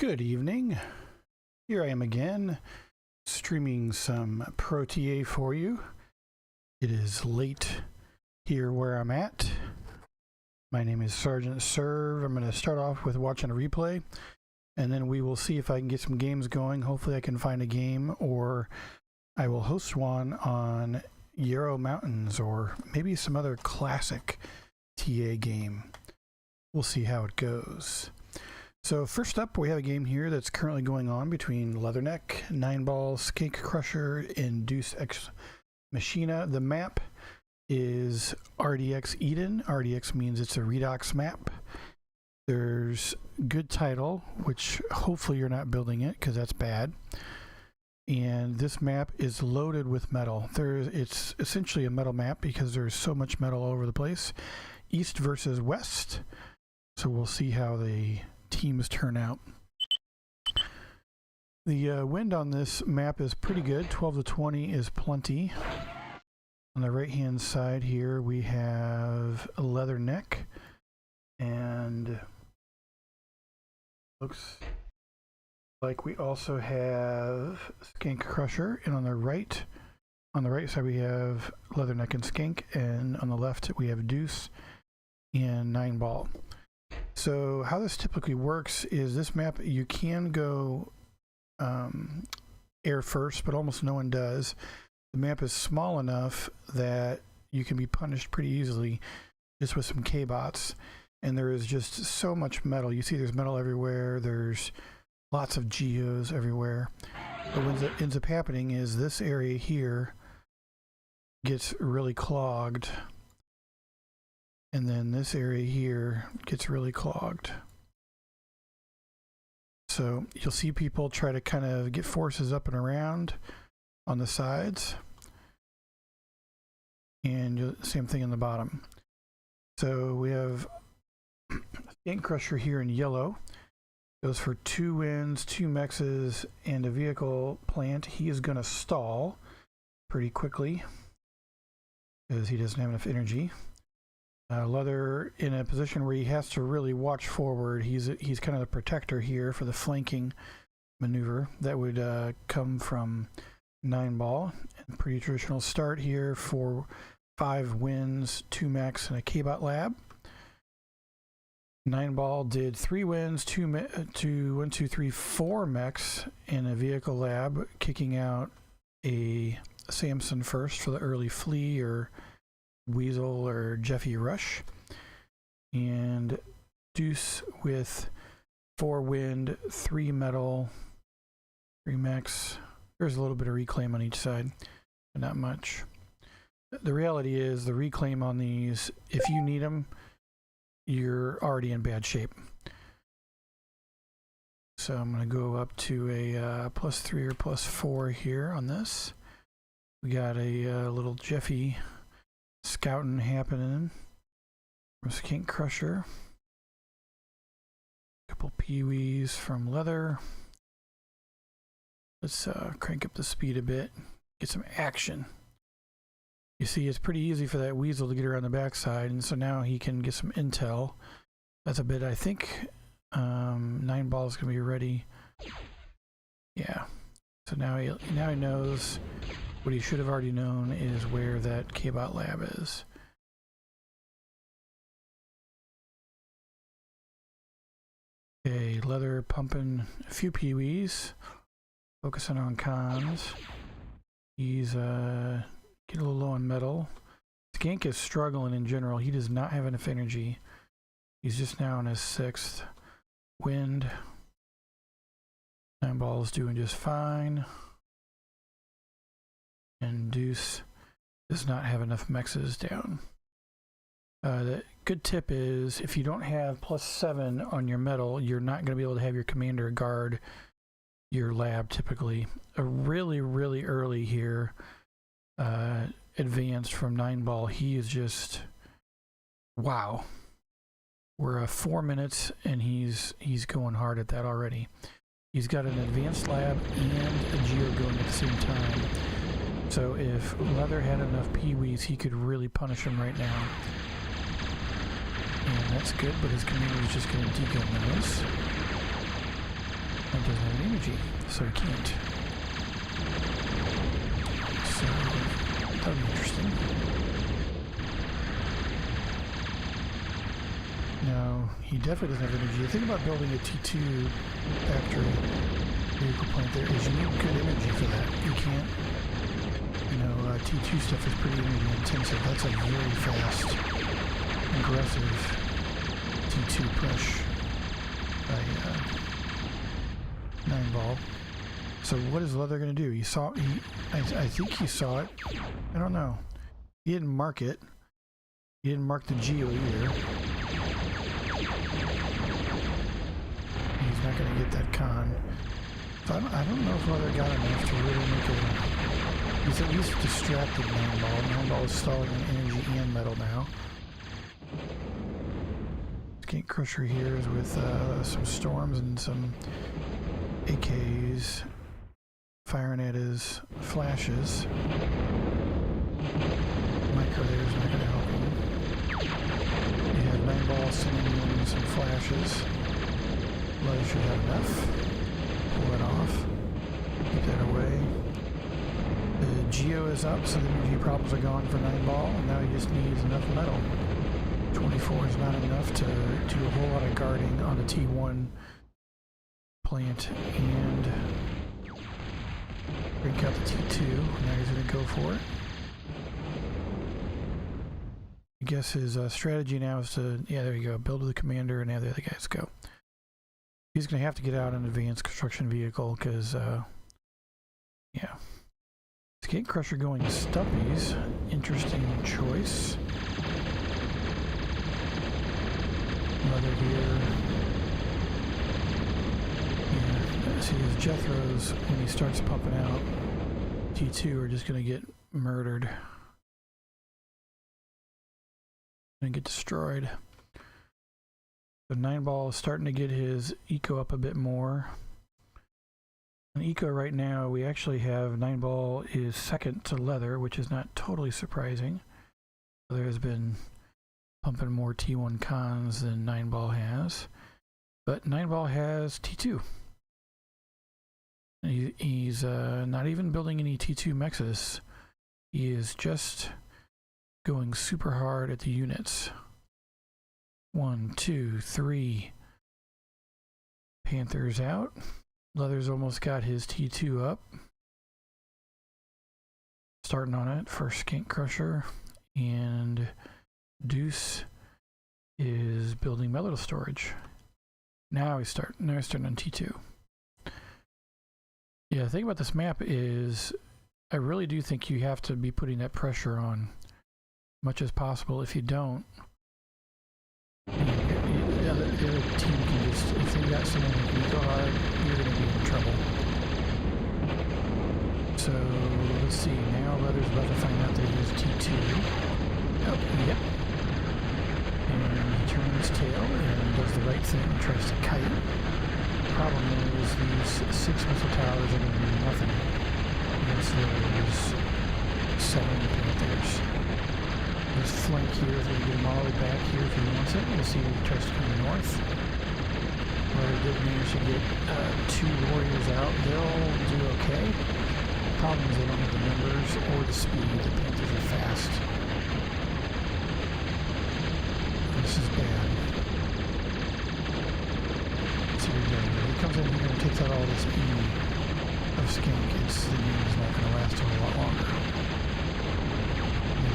Good evening. Here I am again, streaming some ProTA for you. It is late here where I'm at. My name is Sergeant Serve. I'm going to start off with watching a replay, and then we will see if I can get some games going. Hopefully I can find a game, or I will host one on Yarrow Mountains, or maybe some other classic TA game. We'll see how it goes. So first up, we have a game here that's currently going on between Leatherneck, 9-Ball, Skink Crusher, and Deuce Ex Machina. The map is RDX Eden. RDX means it's a Redox map. There's good title, which hopefully you're not building it because that's bad. And this map is loaded with metal. It's essentially a metal map because there's so much metal all over the place. East versus west. So we'll see how the teams turn out. The wind on this map is pretty good. 12 to 20 is plenty. On the right hand side here we have a Leatherneck, and looks like we also have Skink Crusher, and on the right side we have Leatherneck and Skink, and on the left we have Deuce and 9-Ball. So how this typically works is this map, you can go air first, but almost no one does. The map is small enough that you can be punished pretty easily just with some K-bots. And there is just so much metal. You see there's metal everywhere. There's lots of geos everywhere. But what ends up happening is this area here gets really clogged. And then this area here gets really clogged. So you'll see people try to kind of get forces up and around on the sides. And same thing in the bottom. So we have Skink Crusher here in yellow. Goes for 2 wins, 2 mexes, and a vehicle plant. He is going to stall pretty quickly because he doesn't have enough energy. Leather in a position where he has to really watch forward. He's kind of the protector here for the flanking maneuver that would come from 9-Ball. And pretty traditional start here for 5 wins, 2 mechs, and a K-Bot lab. 9-Ball did 3 wins, 4 mechs, and a vehicle lab, kicking out a Samson first for the early flea or Weasel or Jeffy Rush, and Deuce with 4 wind, 3 metal, 3 mechs. There's a little bit of reclaim on each side, but not much. The reality is the reclaim on these, if you need them, you're already in bad shape. So I'm going to go up to a +3 or +4 here on this. We got a little Jeffy scouting happening from Skink Crusher. A couple peewees from Leather. Let's crank up the speed a bit, get some action. You see, it's pretty easy for that Weasel to get around the backside, and so now he can get some intel. That's a bit, I think 9-Ball is going to be ready. Yeah. So now he knows. What he should have already known is where that K-Bot lab is. Okay, Leather pumping a few peewees, focusing on cons. He's getting a little low on metal. Skink is struggling in general. He does not have enough energy. He's just now in his 6th wind. 9-Ball is doing just fine. And Deuce does not have enough mexes down. The good tip is if you don't have +7 on your metal, you're not going to be able to have your commander guard your lab typically. A really, really early here advanced from 9-Ball. He is just, wow. We're 4 minutes and he's going hard at that already. He's got an advanced lab and a geo going at the same time. So if Leather had enough peewees, he could really punish him right now. And that's good, but his commander is just going to degun those. It doesn't have any energy, so it can't. So that'll be interesting. No, he definitely doesn't have energy. The thing about building a T2 factory vehicle plant there is you need good energy for that. You can't, you know, T2 stuff is pretty energy intensive. That's a very fast, aggressive T2 push by 9-ball. So what is Leather going to do? I think he saw it. I don't know. He didn't mark it. He didn't mark the geo either. He's not going to get that con. So I don't know if Leather got enough to really make a... He's at least distracted 9-ball. 9-ball is stalling in energy and metal now. Skink Crusher here is with some storms and some AKs firing at his flashes. Micro there is not going to help him. You have 9-ball sending in some flashes. Leather should have enough. Pull it off. Keep that away. The geo is up, so the energy problems are gone for 9-ball, and now he just needs enough metal. 24 is not enough to do a whole lot of guarding on the T1 plant, and break out the T2. Now he's going to go for it. I guess his strategy now is to, yeah, there you go, build the commander, and now the other guys go. He's going to have to get out an advanced construction vehicle because, yeah. Skate Crusher going stubbies. Interesting choice. Leather here. Yeah, see his Jethros, when he starts pumping out, T2 are just going to get murdered. And get destroyed. So 9-ball is starting to get his eco up a bit more. On eco right now, we actually have 9-ball is second to Leather, which is not totally surprising. Leather has been pumping more T1 cons than 9-ball has. But 9-ball has T2. He's not even building any T2 mexes. He is just going super hard at the units. 1, 2, 3. Panthers out. Leather's almost got his T2 up. Starting on it for Skink Crusher. And Deuce is building metal storage. Now he's starting on T2. Yeah, the thing about this map is I really do think you have to be putting that pressure on as much as possible. If you don't, the other team can just, if they got someone who can go hard, you're going to be in trouble. So, let's see, now Leather's about to find out that he has T2. Oh, yep. And he turns his tail and does the right thing, tries to kite. The problem is these 6 missile towers are going to do nothing against those 7 Panthers. This flank here is going to get him all the way back here if he wants it. We'll see if he tries to come north. But he did manage to get 2 warriors out. They'll do okay. The problem is they don't have the numbers or the speed. The Panthers are fast. This is bad. Let's see what he does. He comes in here and takes out all this E of Skink. The game is not going to last a whole lot longer.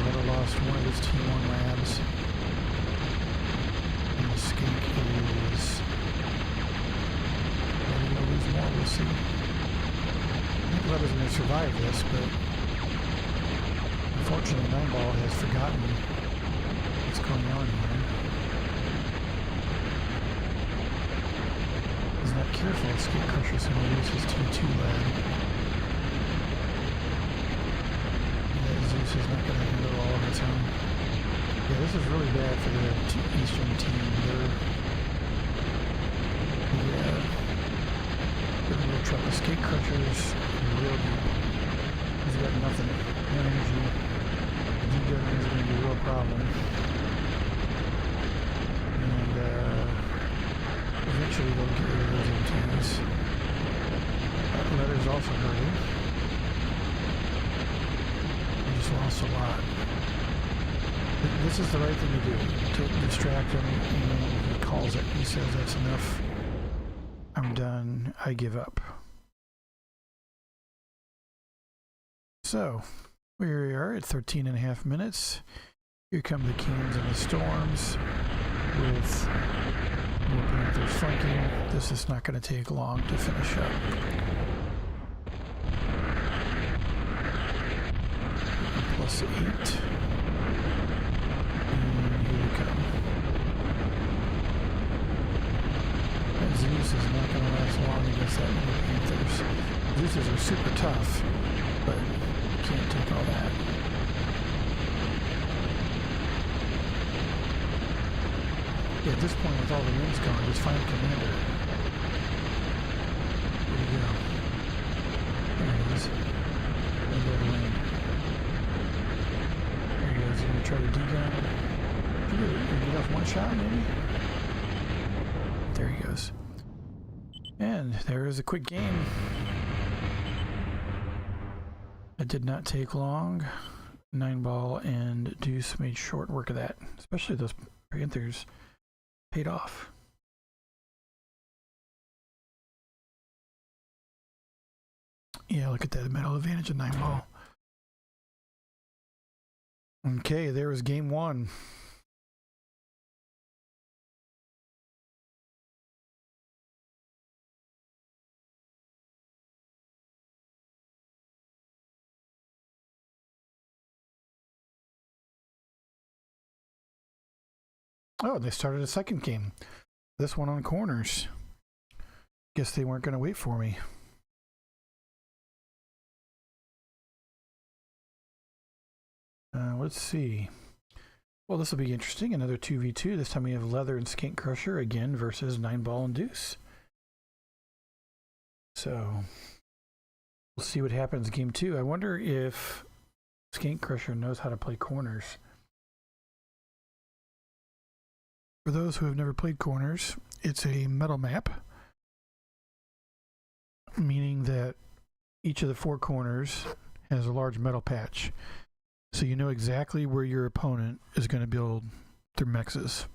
Leather lost one of his T1 labs. And the Skink is... Maybe he'll lose more, we'll see. I think Leather's going to survive this, but... Unfortunately, 9-ball has forgotten what's going on here. He's not careful, Skate Crusher's going to lose his T2 lab. Zeus is not going to handle all of its own. Yeah, this is really bad for the Eastern team. They're in real trouble. Skate Crushers real deep. He's got nothing. No energy. The D-Gunner is going to be a real problem. And eventually they'll get rid of those M2s. also hurting. He just lost a lot. This is the right thing to do, to distract him, and he calls it. He says, that's enough. I'm done. I give up. So, here we are at 13.5 minutes. Here come the cans and the storms with more Panthers flanking. This is not going to take long to finish up. +8. And here they come. And Zeus is not going to last long against that many Panthers. Zeus's are super tough, but can't take all that. Yeah, at this point, with all the winds gone, just find a commander. Where'd he go? There he is. Window to wind. There he goes. He's going to try to degun. Can get off one shot, maybe? There he goes. And there is a quick game. It did not take long. 9-ball and Deuce made short work of that. Especially those Panthers paid off. Yeah, look at that medal advantage of 9-ball. Okay, there was game 1. Oh, they started a second game. This one on corners. Guess they weren't going to wait for me. Let's see. Well, this will be interesting. Another 2v2. This time we have Leather and Skink Crusher again versus 9-ball and Deuce. So we'll see what happens game 2. I wonder if Skink Crusher knows how to play corners. For those who have never played corners, it's a metal map, meaning that each of the 4 corners has a large metal patch. So you know exactly where your opponent is going to build their mexes.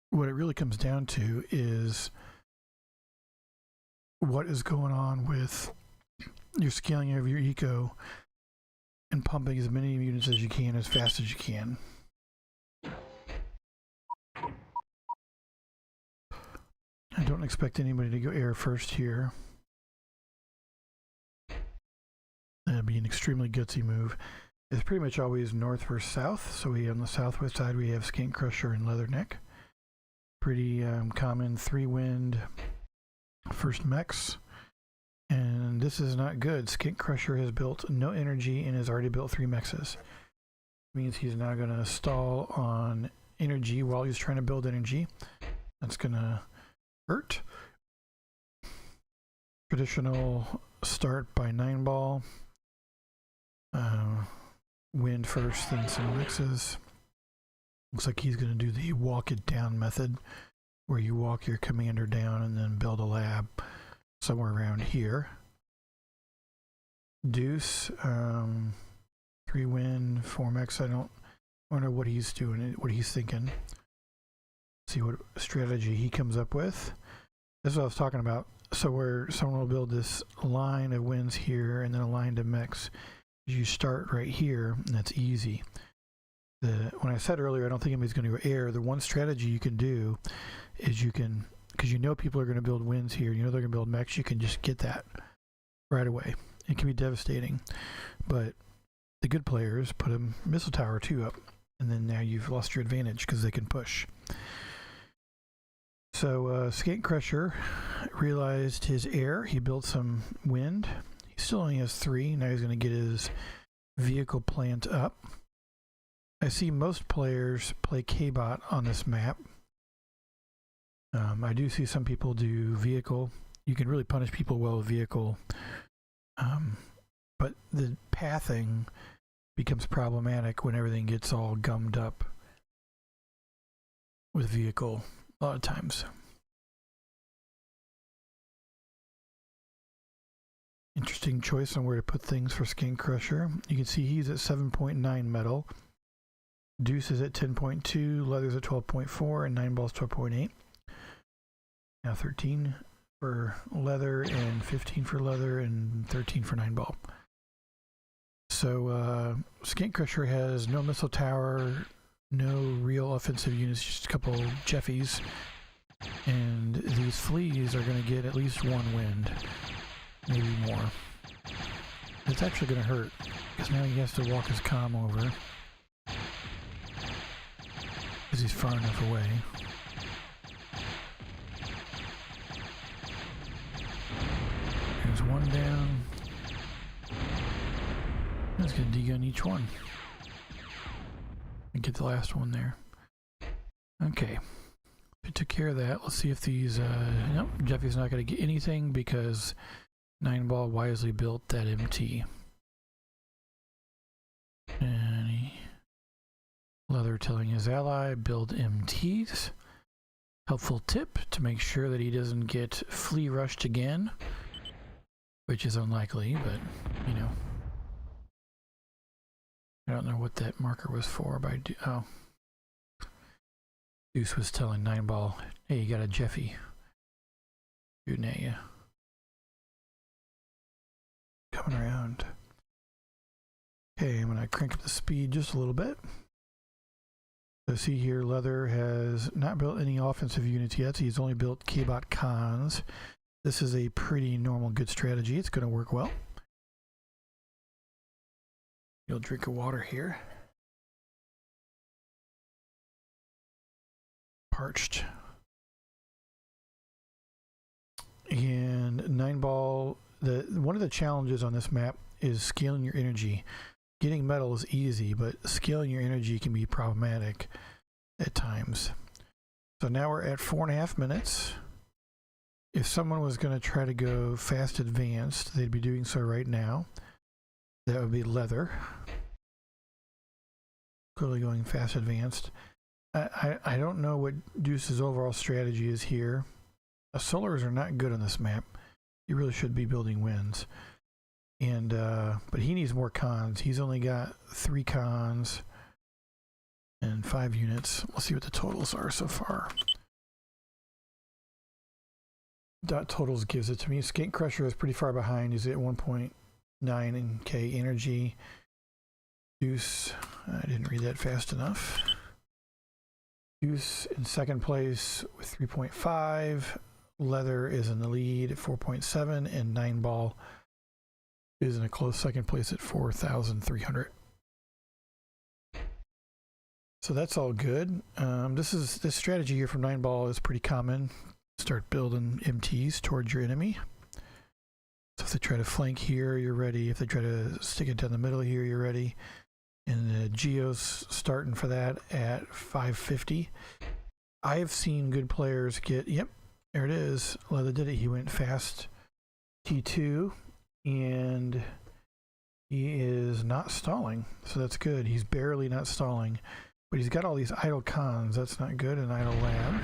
What it really comes down to is what is going on with your scaling of your eco and pumping as many units as you can as fast as you can. I don't expect anybody to go air first here. That'd be an extremely gutsy move. It's pretty much always north versus south. So we on the southwest side we have Skink Crusher and Leatherneck. Pretty common 3-wind first mechs. And this is not good. Skink Crusher has built no energy and has already built 3 mexes. Means he's now going to stall on energy while he's trying to build energy. That's going to hurt. Traditional start by 9-ball. Wind first, then some mexes. Looks like he's going to do the walk it down method, where you walk your commander down and then build a lab somewhere around here. Deuce, 3-win, 4-mex. I don't know what he's doing, what he's thinking. See what strategy he comes up with. This is what I was talking about. So where someone will build this line of wins here and then a line to mix. You start right here, and that's easy. When I said earlier, I don't think anybody's going to go air. The one strategy you can do is you can, because you know people are going to build wins here, you know they're going to build mechs, you can just get that right away. It can be devastating, but the good players put a missile tower or 2 up, and then now you've lost your advantage because they can push. So Skink Crusher realized his air. He built some wind. He still only has 3. Now he's going to get his vehicle plant up. I see most players play K-Bot on this map. I do see some people do vehicle. You can really punish people well with vehicle. But the pathing becomes problematic when everything gets all gummed up with vehicle a lot of times. Interesting choice on where to put things for Skin Crusher. You can see he's at 7.9 metal. Deuce is at 10.2, Leather's at 12.4, and 9 Ball's 12.8. Now 13 for Leather, and 15 for Leather, and 13 for 9 Ball. So Skin Crusher has no missile tower, no real offensive units, just a couple Jeffies. And these fleas are going to get at least one wind. Maybe more. It's actually going to hurt, because now he has to walk his comm over. Because he's far enough away. There's one down. Let's get a D-gun each one. And get the last one there. Okay. We took care of that. Let's see if these... nope, Jeffy's not going to get anything because 9 Ball wisely built that MT. And Leather telling his ally, build MTs. Helpful tip to make sure that he doesn't get flea rushed again. Which is unlikely, but, you know. I don't know what that marker was for, but I do... Oh. Deuce was telling 9 Ball, hey, you got a Jeffy shooting at you. Coming around. Okay, I'm going to crank up the speed just a little bit. So see here, Leather has not built any offensive units yet. So he's only built K-Bot cons. This is a pretty normal, good strategy. It's going to work well. You'll drink of water here. Parched. And 9 Ball, one of the challenges on this map is scaling your energy. Getting metal is easy, but scaling your energy can be problematic at times. So now we're at 4.5 minutes. If someone was going to try to go fast advanced, they'd be doing so right now. That would be Leather. Clearly going fast advanced. I don't know what Deuce's overall strategy is here. Solars are not good on this map. You really should be building wins. And but he needs more cons. He's only got 3 cons and 5 units. We'll see what the totals are so far. Dot totals gives it to me. Skin Crusher is pretty far behind. He's at 1.9 K energy. Deuce, I didn't read that fast enough. Deuce in second place with 3.5. Leather is in the lead at 4.7, and 9 Ball is in a close second place at 4,300. So that's all good. This strategy here from 9 Ball is pretty common. Start building MTs towards your enemy. So if they try to flank here, you're ready. If they try to stick it down the middle here, you're ready. And the Geo's starting for that at 550. I have seen good players get, yep, there it is. Leather did it. He went fast T2, and he is not stalling. So that's good. He's barely not stalling. But he's got all these idle cons. That's not good. An idle lab.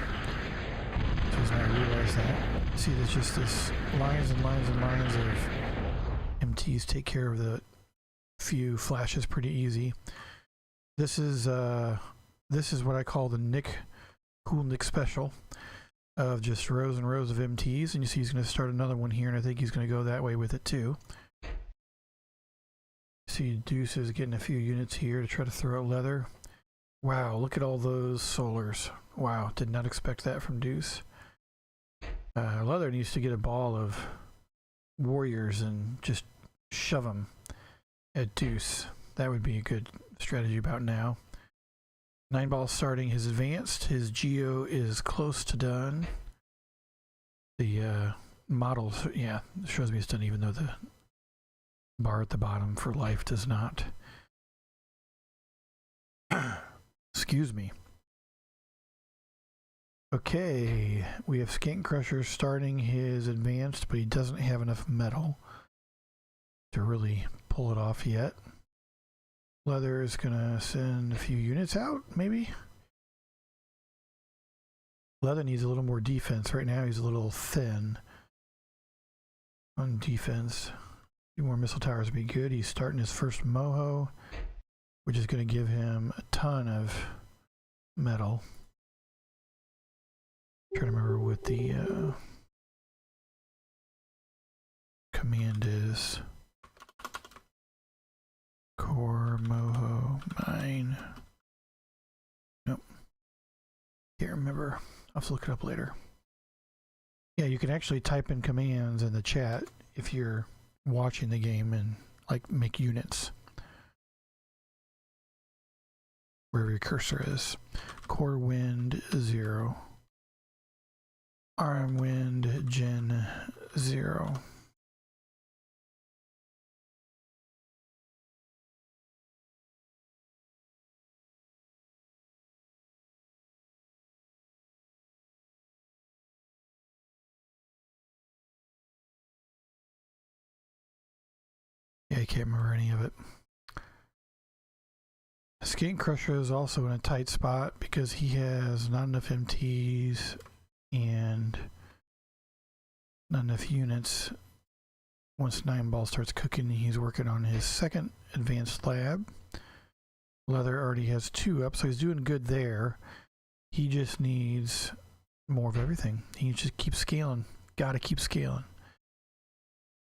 So he's not realized that. See, there's just this lines and lines and lines of MTs take care of the few flashes pretty easy. This is what I call the Cool Nick special of just rows and rows of MTs, and you see he's going to start another one here, and I think he's going to go that way with it too. See, Deuce is getting a few units here to try to throw out Leather. Wow, look at all those solars. Wow, did not expect that from Deuce. Leather needs to get a ball of warriors and just shove them at Deuce. That would be a good strategy about now. 9 Ball starting his advanced. His Geo is close to done. The model, yeah, shows me it's done even though the bar at the bottom for life does not. Excuse me. Okay, we have Skin Crusher starting his advanced, but he doesn't have enough metal to really pull it off yet. Leather is gonna send a few units out, maybe. Leather needs a little more defense. Right now he's a little thin on defense. A few more missile towers would be good. He's starting his first moho, which is going to give him a ton of metal. I'm trying to remember what the command is. Core, moho, mine. Nope. Can't remember. I'll have to look it up later. Yeah, you can actually type in commands in the chat if you're watching the game and like make units. Wherever your cursor is. Core wind 0. Arm wind gen 0. Yeah, I can't remember any of it. Skate Crusher is also in a tight spot because he has not enough MTs and not enough units. Once 9-ball starts cooking, he's working on his second advanced lab. Leather already has 2 up, so he's doing good there. He just needs more of everything. He just keeps scaling. Gotta keep scaling.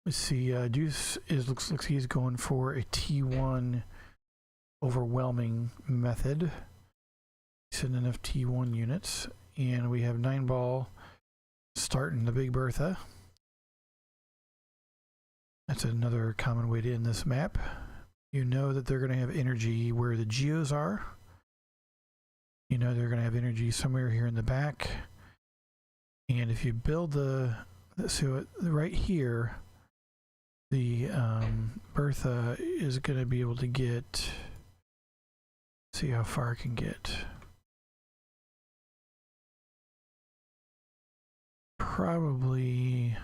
Let's see, Deuce looks like he's going for a T1 overwhelming method. He's sending enough T1 units. And we have 9-ball starting the Big Bertha. That's another common way to end this map. You know that they're going to have energy where the geos are. You know they're going to have energy somewhere here in the back. And if you build so right here, the Bertha is going to be able to get, see how far it can get. Probably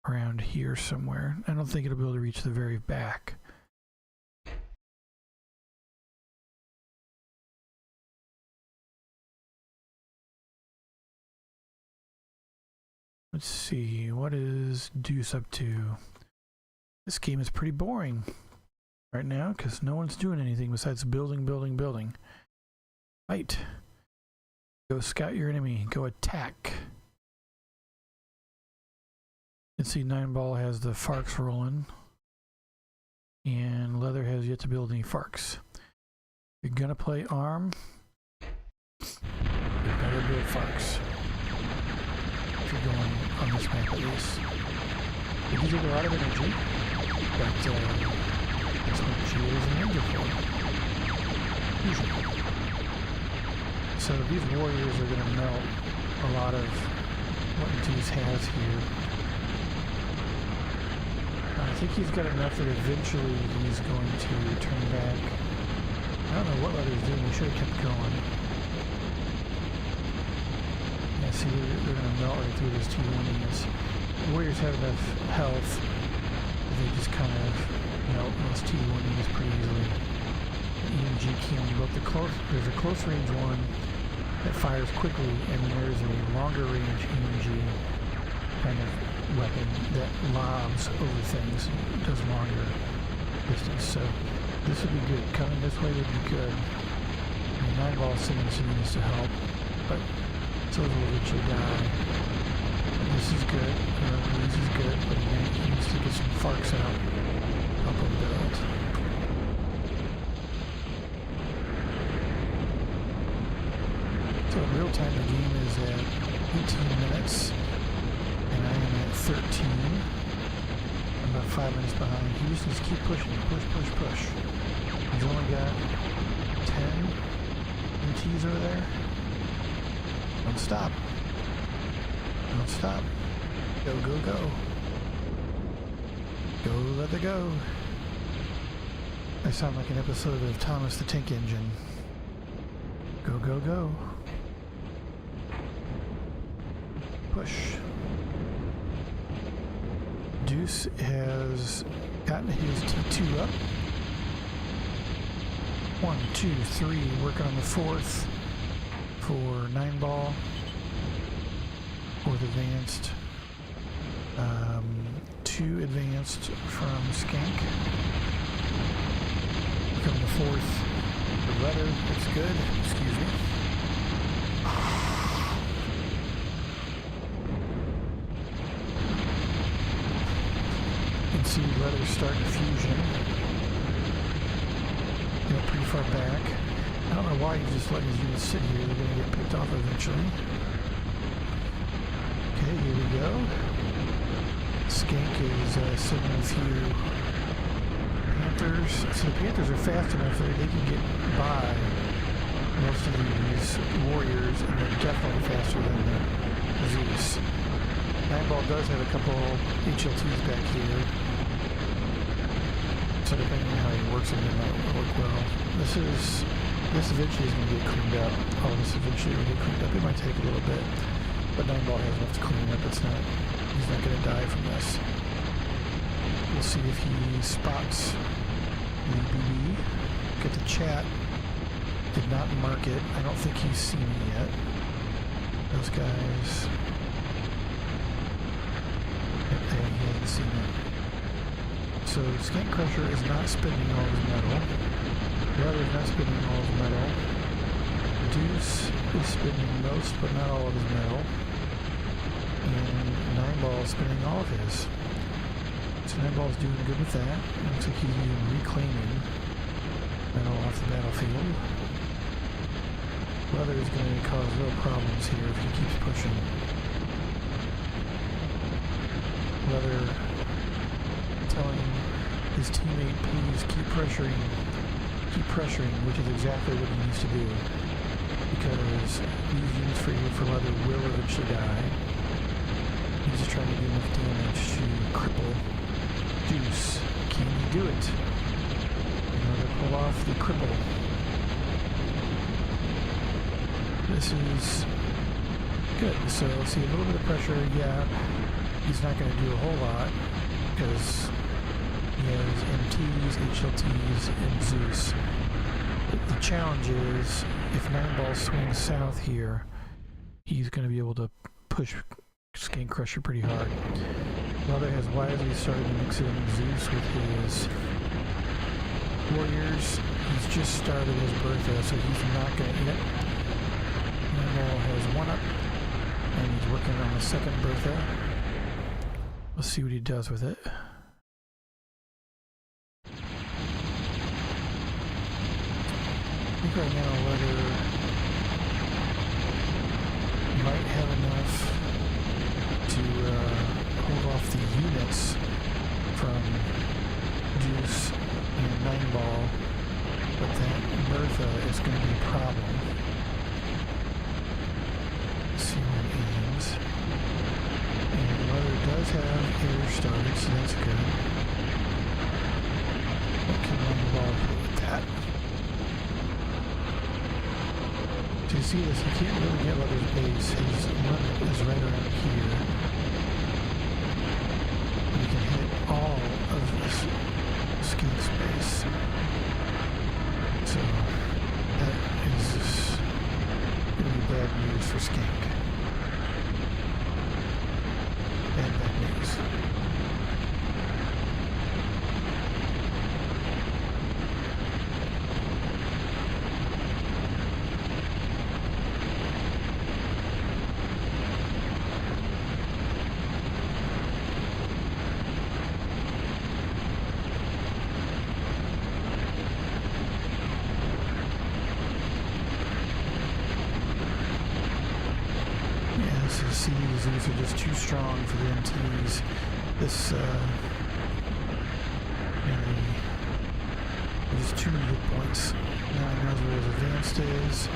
around here somewhere. I don't think it'll be able to reach the very back. Let's see, what is Deuce up to? This game is pretty boring right now because no one's doing anything besides building, building, building. Fight. Go scout your enemy. Go attack. You can see 9-ball has the Farks rolling. And Leather has yet to build any Farks. You're going to play arm. You better build Farks. If you're going on this map at least. It can take a lot of energy. But that's what Geos and Ninja for. Usually. So these warriors are going to melt a lot of what Deuce has here. I think he's got enough that eventually he's going to turn back. I don't know what Leather's doing. He should have kept going. Yeah, see, they're going to melt right through those 2 units. The warriors have enough health. They just kind of melt those T1 units pretty easily. The EMG cannon, but there's a close range one that fires quickly, and then there's a longer range EMG kind of weapon that lobs over things, does longer distance. So this would be good. Coming this way would be good. I mean, 9-ball sending some units to help, but those will eventually die. This is good. This is good, but he needs to get some Farks out. Help him build. So in real time, the game is at 18 minutes, and I am at 13. I'm about 5 minutes behind. He just needs to keep pushing. Push, push, push. He's only got 10 MTs over there. Don't stop. Don't stop. Go, go, go. Go, let it go. I sound like an episode of Thomas the Tank Engine. Go, go, go. Push. Deuce has gotten his T2 up. 1, 2, 3, working on the 4th for 9-ball. 4th advanced. 2 advanced from Skank. Become the 4th. The letter, that's good. Excuse me. You can see letters starting fusion. You know, pretty far back. I don't know why you just let these units sit here. They're going to get picked off eventually. Okay, here we go. Skank is sending a few Panthers. So the Panthers are fast enough that they can get by most of these warriors, and they're definitely faster than the Zeus. Nineball does have a couple HLTs back here. So depending on how he works it, it might work well. This eventually is going to get cleaned up. All this eventually will get cleaned up. It might take a little bit, but Nineball has enough to clean up. He's not going to die from this. We'll see if he spots the BB. Look at the chat. Did not mark it. I don't think he's seen it yet. Those guys. He hasn't seen it. So Skank Crusher is not spending all his metal. Brother is not spending all his metal. Deuce is spending most, but not all of his metal. And Nineball is spending all of his. So Nineball's doing good with that. Looks like he's even reclaiming metal off the battlefield. Brother is going to cause real problems here if he keeps pushing. Brother telling his teammate, please keep pressuring, which is exactly what he needs to do. Because these units for Leather will eventually die. He's just trying to do enough damage to cripple Deuce. Can he do it? In order to pull off the cripple. This is good. So see a little bit of pressure, yeah. He's not going to do a whole lot because he has MTs, HLTs, and Zeus. The challenge is if Nineball swings south here, he's going to be able to push Skank Crusher pretty hard. Mother has wisely started to mix in Zeus with his warriors. He's just started his Bertha, so he's not going to hit. Nineball has 1 up, and he's working on the 2nd Bertha. Let's see what he does with it. I think right now Leather might have enough to hold off the units from Deuce and Nineball, but that Bertha is going to be a problem. Let's see where it aims. And Leather does have air started, so that's good. What can Nineball hit with that? So you see this, you can't really get Leather's base. His limit is right around here. And you can hit all of this Skank space. So that is going to be bad news for Skank. Bad news. See, the Zeus are just too strong for the MTs. This, there's too many hit points. Now he knows where his advanced is.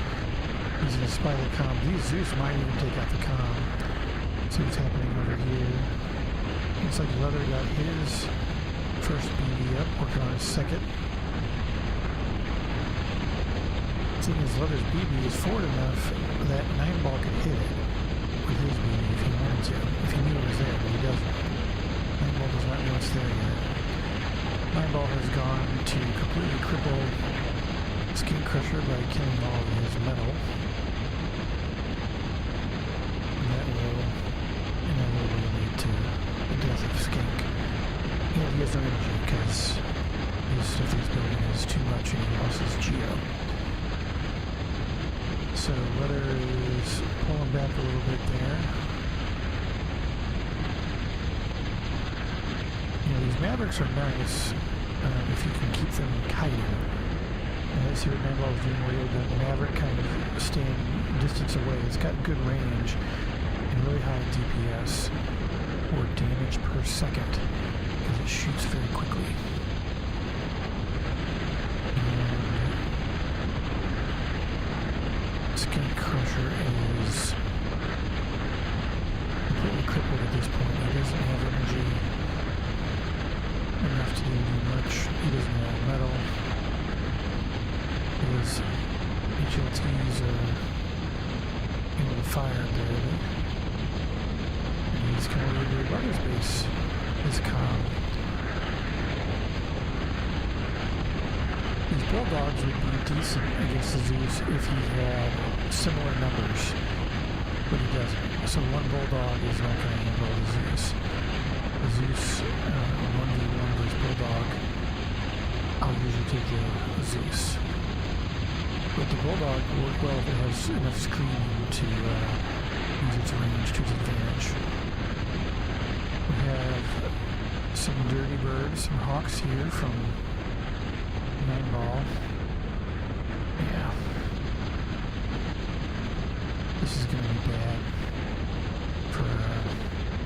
He's going to spy the comm. These Zeus might even take out the comm. See what's happening over here. Looks like Leather got his first BB up, working on his 2nd. Seeing as Leather's BB is forward enough that Nineball could hit it with his BB if he wanted to, if he knew it was there, but he doesn't. Nineball does not know it's there yet. Nineball has gone to completely cripple Skank Crusher by killing all of his metal. And that will he has no energy because his stuff he's building is too much and he lost his geo. So Weather is pulling back a little bit there. You know, these Mavericks are nice if you can keep them kiting. And let's see what Nightball is doing where the Maverick kind of staying distance away. It's got good range and really high DPS or damage per second because it shoots very quickly. And Skate Crusher is completely crippled at this point. He doesn't have energy enough to do much. He doesn't have metal. His HLTs are able to fire barely. And he's kind of over the weather's base. His calm. These Bulldogs would be decent against the Zeus if he had similar numbers, but he doesn't. So one Bulldog is not going to handle the Zeus. The Zeus, 1v1 versus Bulldog, I'll usually take the Zeus. But the Bulldog will work well if it has enough screening to use its range to its advantage. We have some Dirty Birds, some Hawks here from Nightball. Yeah. This is going to be bad for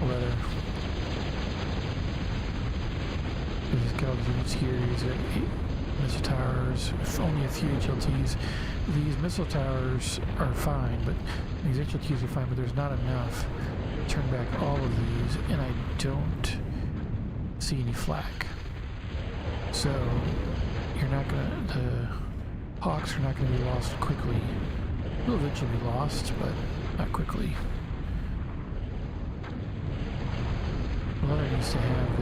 Weather. He's got all the units here. He's got 8 missile towers, only a few HLTs. These missile towers are fine, but these HLTs are fine, but there's not enough to turn back all of these, and I don't see any flak. So you're not gonna, the Hawks are not gonna be lost quickly. They'll eventually be lost, but not quickly. Weather needs to have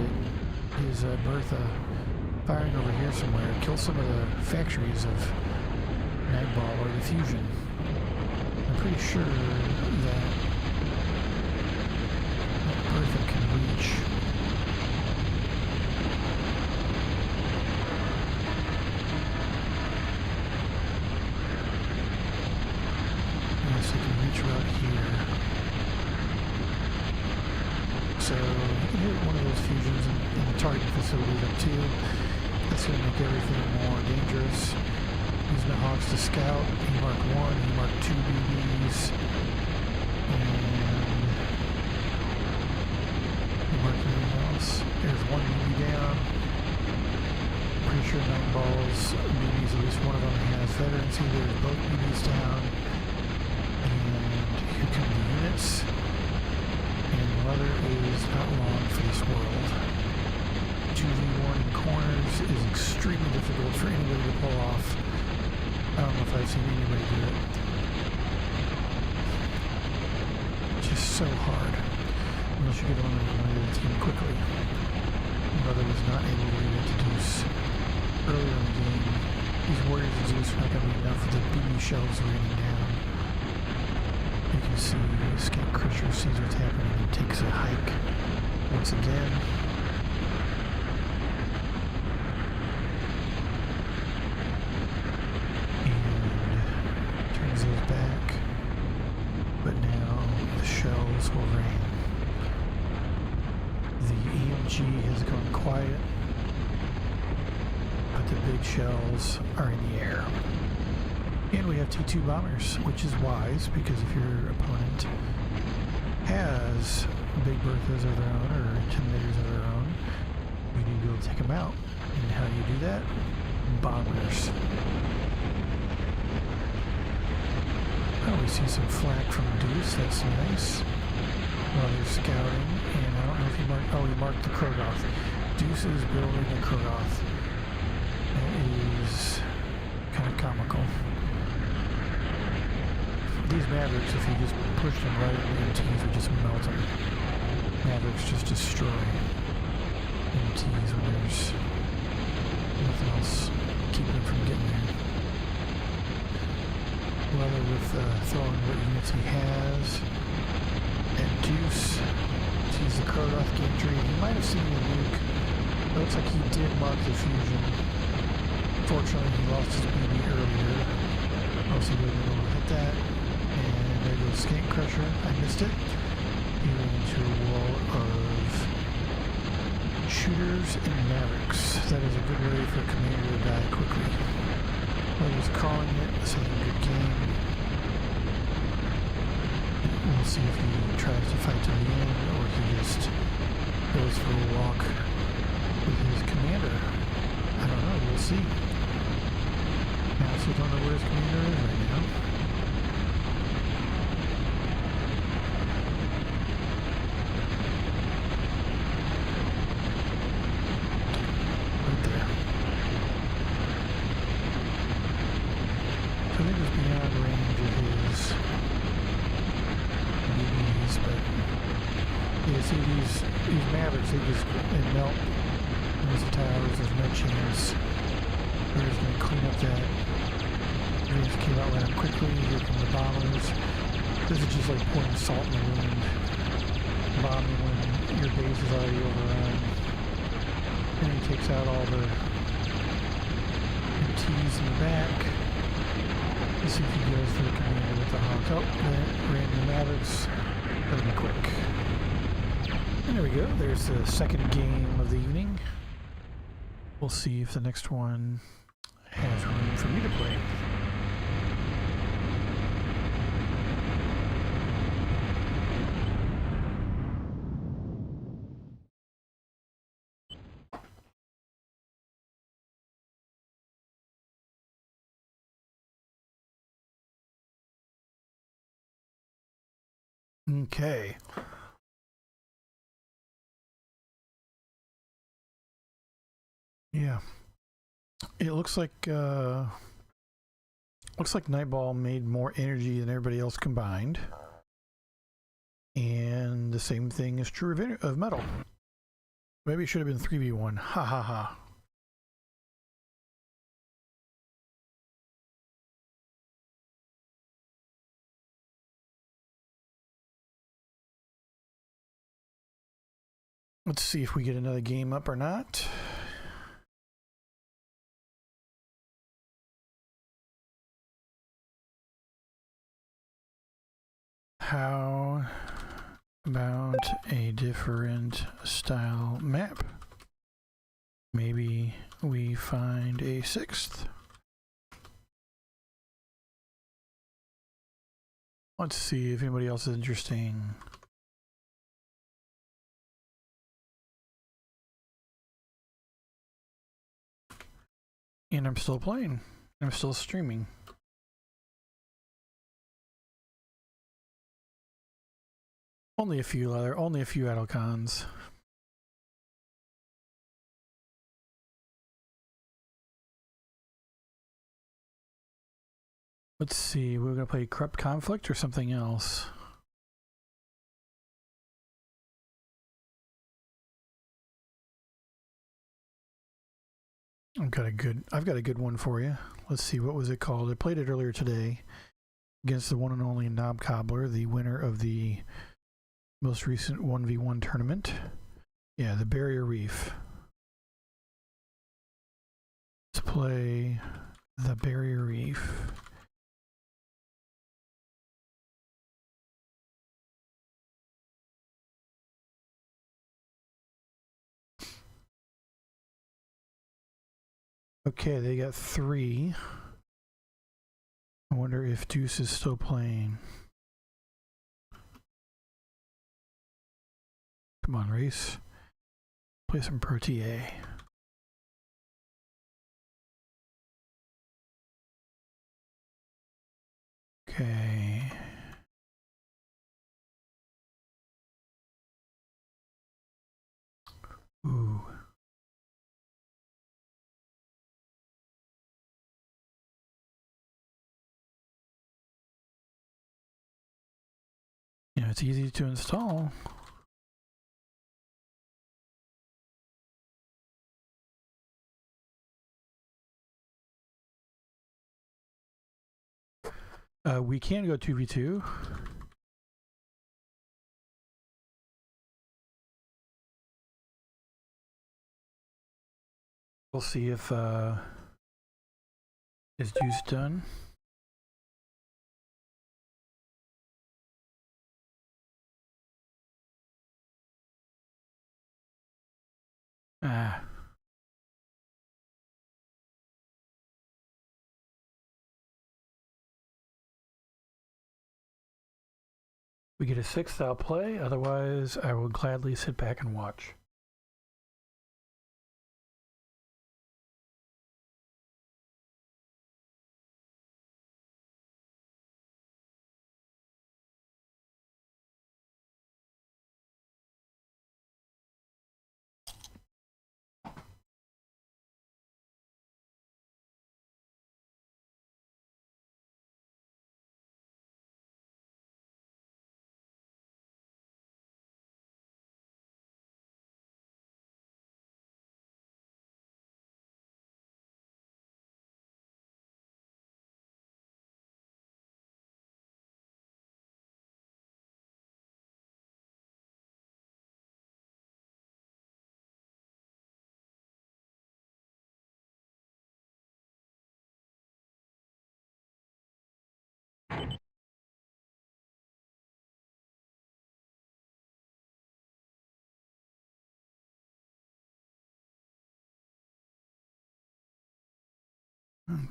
his Bertha firing over here somewhere, kill some of the factories of Nightball or the Fusion. I'm pretty sure that Bertha can reach. Yes, it can reach about here. So you can hit one of those fusions in the target facilities up too. That's going to make everything more dangerous. Using the Hawks to scout. He marked 1, he marked 2 BBs. And he marked anything else. There's 1 BB down. Pretty sure Nightball's BBs, at least one of them has veterans. There's both BBs down. And here come the units. And Weather is not long for this world. 2v1 in corners is extremely difficult for anybody to pull off. I don't know if I've seen anybody do it. Just so hard. Unless you get eliminated by the team quickly. Weather was not able to get to Deuce earlier in the game. These Warriors of Zeus are not going to be enough for the BB shells raining down. You can see Skate Crusher sees what's happening and takes a hike once again. Those back, but now the shells will rain. The EMG has gone quiet, but the big shells are in the air. And we have T2 bombers, which is wise, because if your opponent has big Berthas of their own or intimidators of their own, you need to be able to take them out. And how do you do that? Bombers. Oh, we see some flak from Deuce, that's nice. While they're scouting, and I don't know if he marked, oh, he marked the Krogoth. Deuce is building a Krogoth. That is kind of comical. These Mavericks, if you just push them right at the MTs, would just melt them. Mavericks just destroy MTs when there's nothing else keeping them from getting there. Weather with throwing what units he has. And Deuce sees the Krogoth gantry. He might have seen the nuke looks like he did mark the fusion. Fortunately, he lost his BB earlier. Else he would have been able to hit that. And there goes Skate Crusher. I missed it. He ran into a wall of shooters and Mavericks. That is a good way for a commander to die quickly. Well, he was calling it, saying good game. We'll see if he tries to fight to the end or he just goes for a walk with his commander. I don't know, we'll see. I also don't know where his commander is right now. Right there. So I think it's beyond range of his BBs, but you see these Mavericks, they melt. There's the towers, there's no chance. We're just going to clean up that. We just came out rather quickly. Here come the bombers. This is just like pouring salt in the wound. Bombing when your base is already overrun. And he takes out all the T's in the back. Let's see if he goes for the commander with the Hawks. Oh, then ran the Mavericks. That'll be quick. And there we go. There's the second game of the evening. We'll see if the next one has room for me to play. Okay. Yeah. It looks like Nightball made more energy than everybody else combined. And the same thing is true of Metal. Maybe it should have been 3v1. Ha ha ha. Let's see if we get another game up or not. How about a different style map? Maybe we find a sixth. Let's see if anybody else is interesting. And I'm still playing. I'm still streaming. Only a few Adalcons. Let's see, we're gonna play Corrupt Conflict or something else. I've got a good one for you. Let's see, what was it called? I played it earlier today against the one and only Knob Cobbler, the winner of the most recent 1v1 tournament. Yeah, the Barrier Reef. Let's play the Barrier Reef. Okay, they got 3. I wonder if Deuce is still playing. Come on, race. Play some ProTA. Okay. Ooh. Yeah, it's easy to install. We can go 2v2. We'll see if is Deuce done. Ah. We get a sixth, I'll play. Otherwise, I will gladly sit back and watch.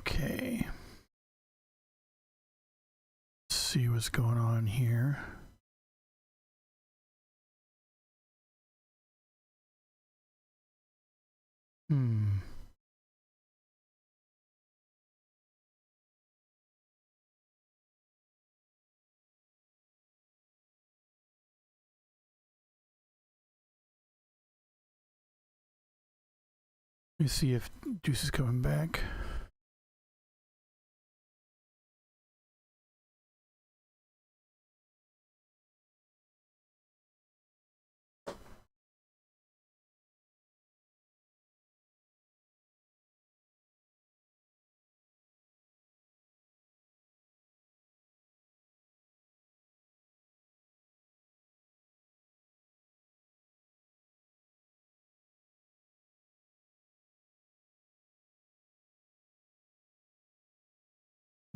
Okay. Let's see what's going on here. Let me see if Deuce is coming back.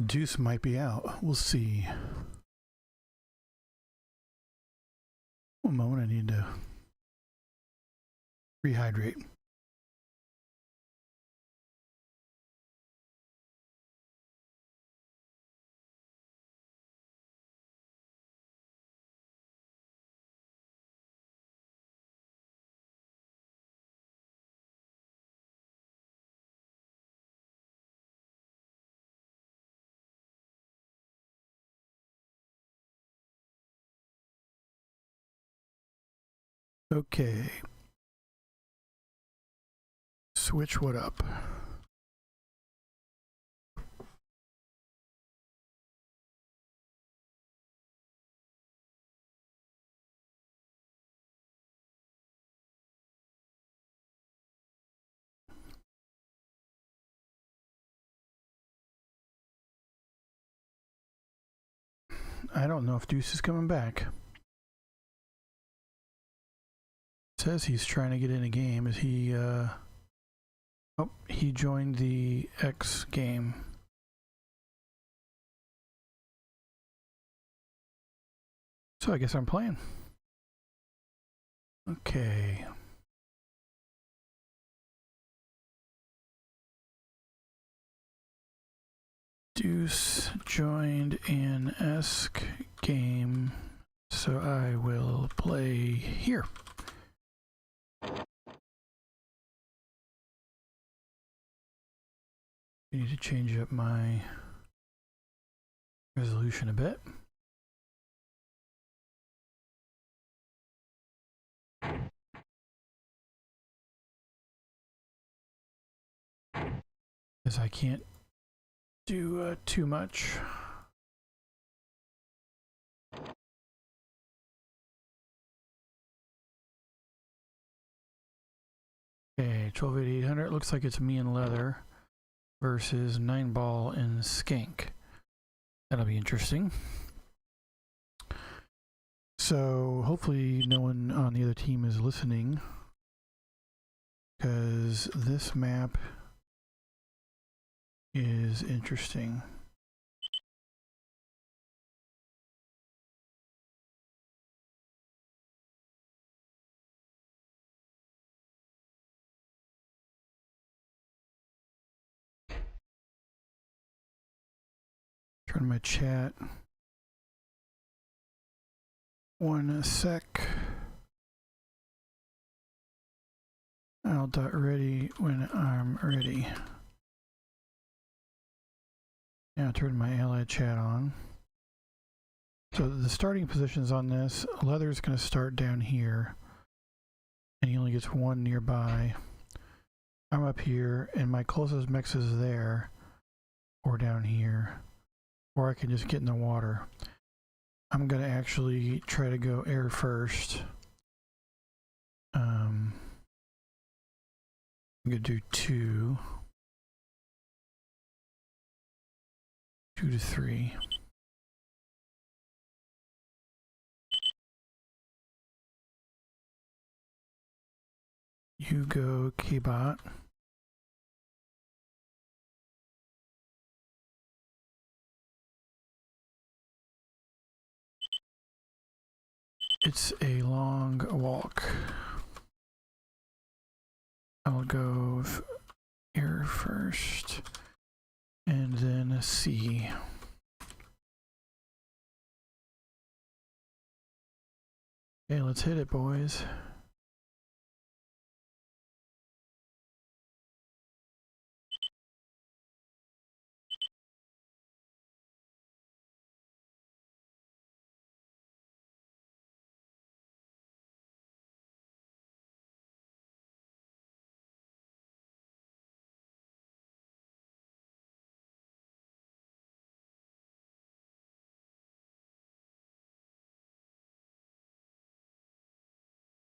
Deuce might be out. We'll see. One moment, I need to rehydrate. Okay. Switch what up? I don't know if Deuce is coming back. Says he's trying to get in a game. Is he oh, he joined the X game. So I guess I'm playing. Okay. Deuce joined an ESC game, so I will play here. I need to change up my resolution a bit. Because I can't do too much. Okay, 128800. Looks like it's me and Leather versus 9-Ball and Skank. That'll be interesting. So hopefully no one on the other team is listening, because because this map is interesting. Turn my chat. 1 sec. I'll dot ready when I'm ready. Now turn my allied chat on. So the starting positions on this, leather is going to start down here, and he only gets one nearby. I'm up here, and my closest mix is there, or down here, or I can just get in the water. I'm going to actually try to go air first. I'm going to do 2 to 3. You go Kbot. It's a long walk. I'll go air first and then C. Okay, let's hit it, boys.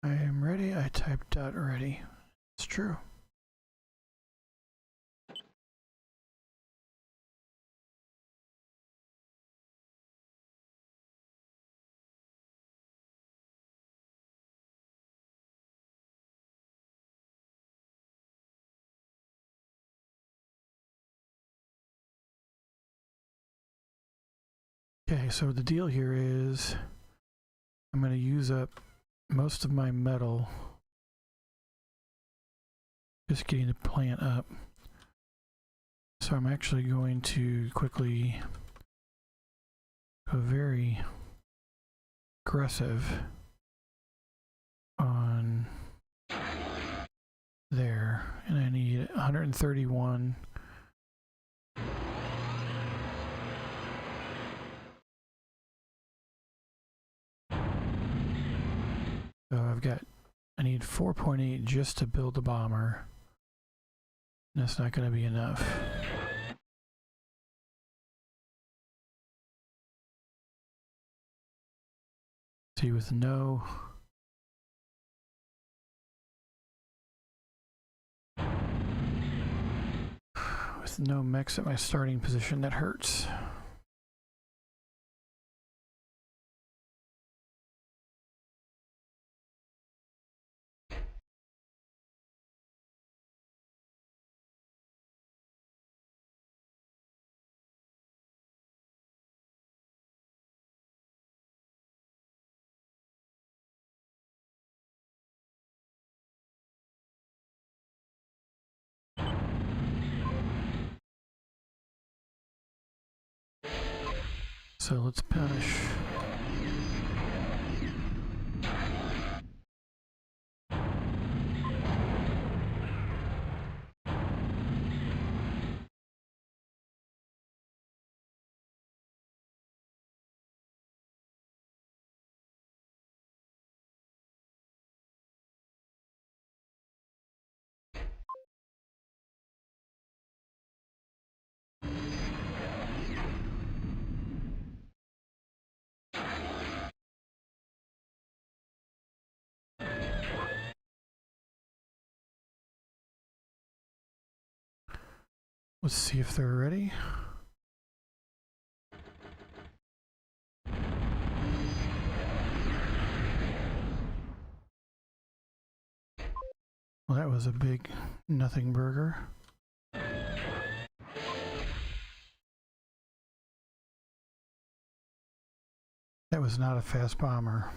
I am ready. I typed dot ready. It's true. Okay, so the deal here is I'm going to use up most of my metal just getting the plant up. So I'm actually going to quickly go very aggressive on there, and I need 131. So I need 4.8 just to build the bomber. That's not going to be enough. See, with no mechs at my starting position, that hurts. So let's punish. Let's see if they're ready. Well, that was a big nothing burger. That was not a fast bomber.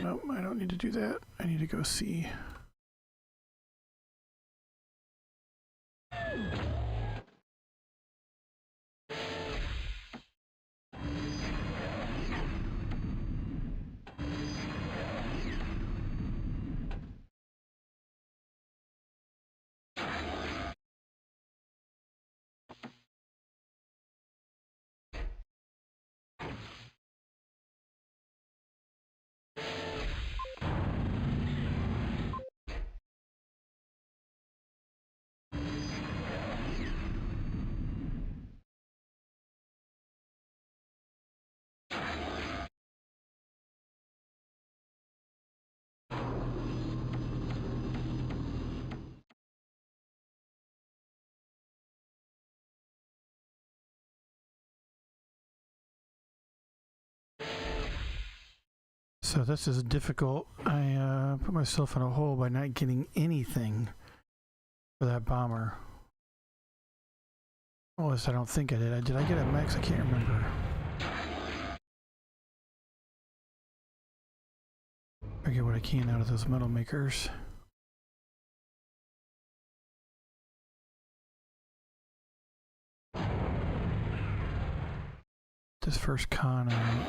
No, I don't need to do that. I need to go see. So this is difficult. I put myself in a hole by not getting anything for that bomber. Well, at least I don't think I did. Did I get a max? I can't remember. I get what I can out of those metal makers. This first con out.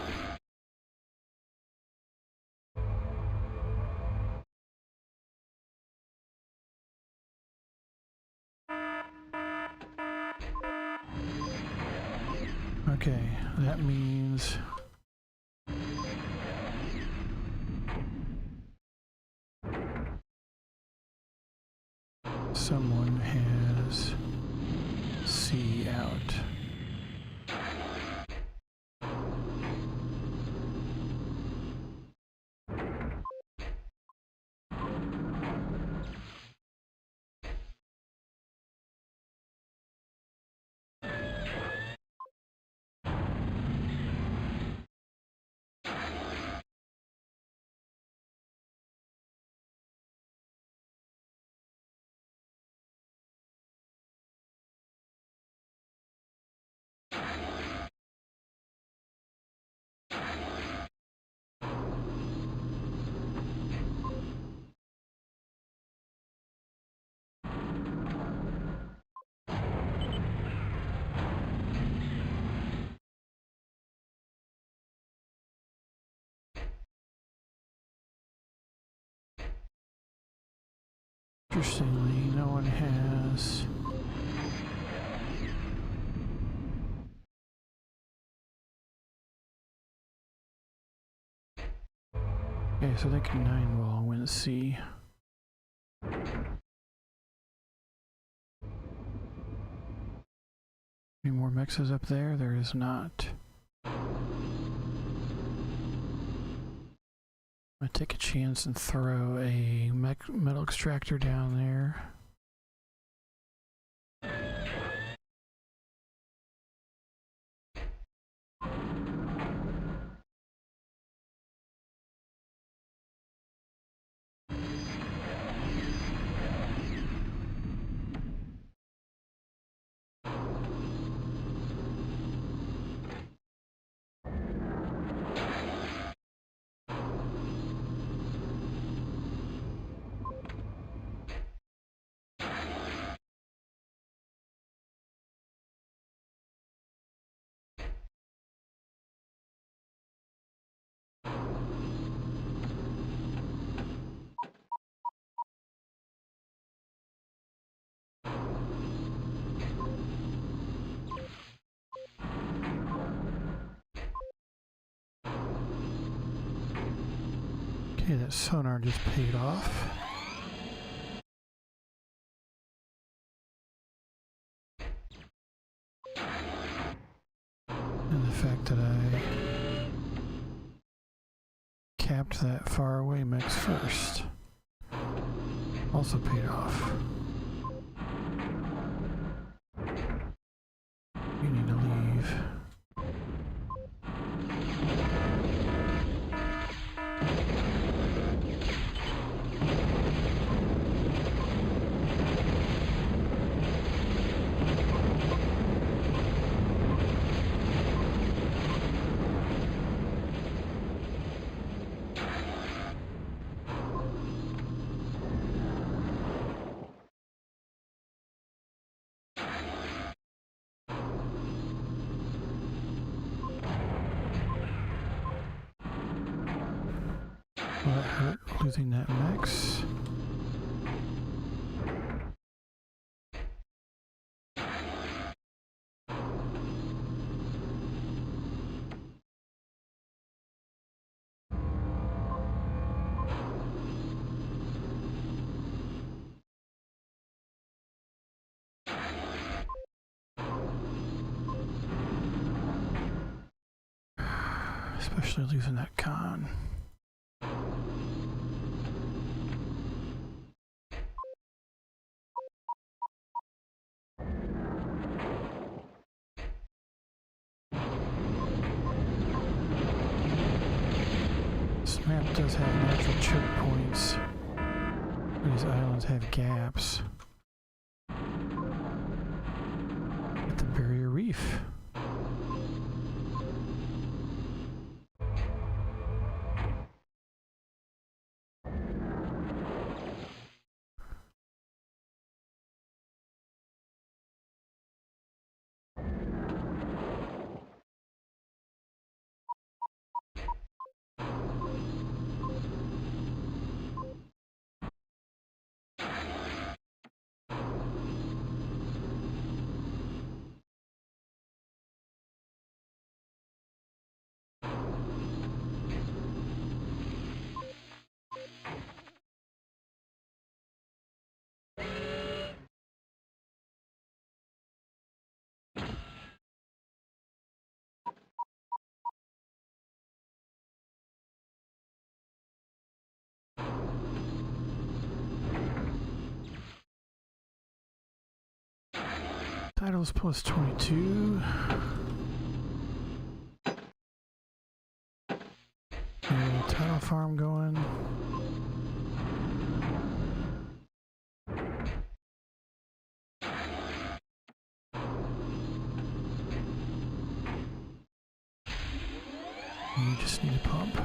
Okay, that means someone has C out. Interestingly, no one has. Okay, so they can 9 ball win C. Any more mexes up there? There is not. I'm gonna take a chance and throw a metal extractor down there. Okay, that sonar just paid off. And the fact that I capped that far away mix first also paid off. You need to leave. Will that hurt losing that mix? Especially losing that con. This map does have natural choke points. These islands have gaps. At the barrier reef. Titles plus 22. Title farm going. You just need a pump.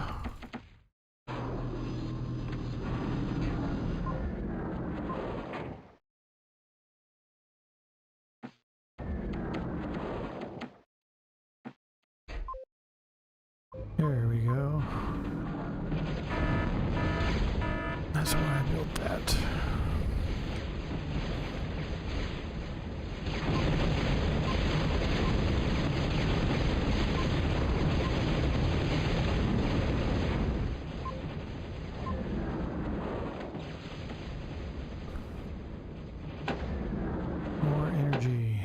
There we go. That's why I built that. More energy.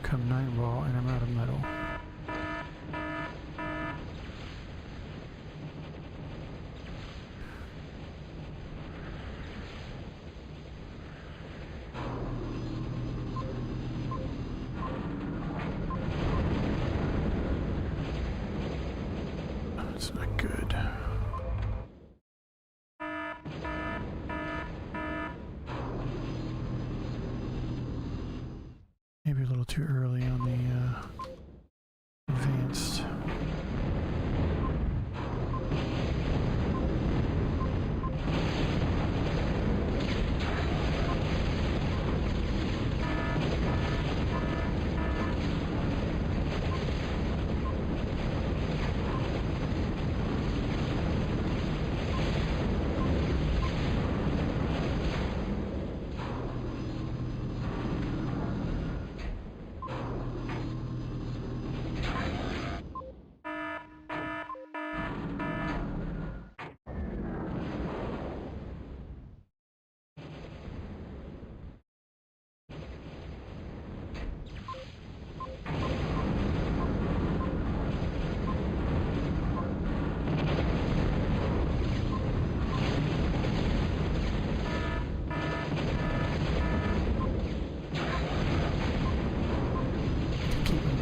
come 9 ball and I'm out of metal. That's not good. Maybe a little too early on the advanced.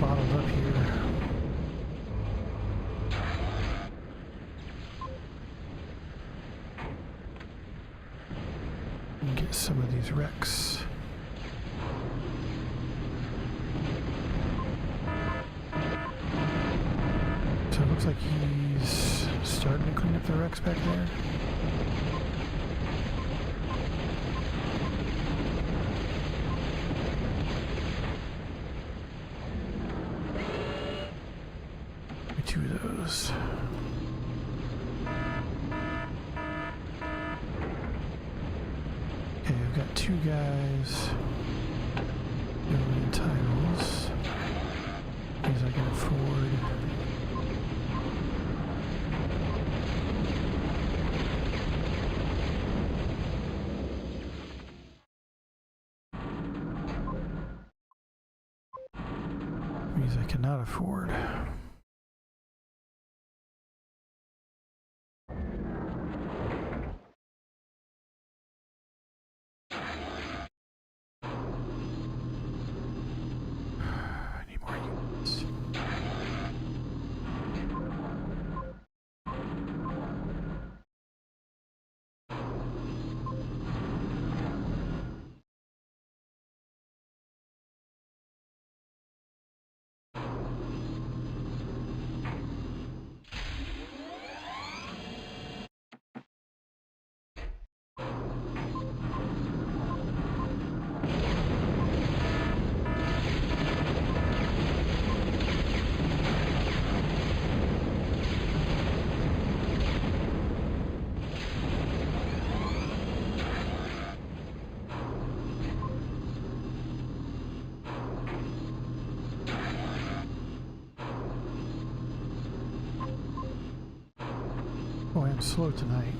Bottled up here. And get some of these wrecks. So it looks like he's starting to clean up the wrecks back there. Two of those. Okay, I've got 2 guys building tiles. These I can afford. These I cannot afford. Boy, I'm slow tonight.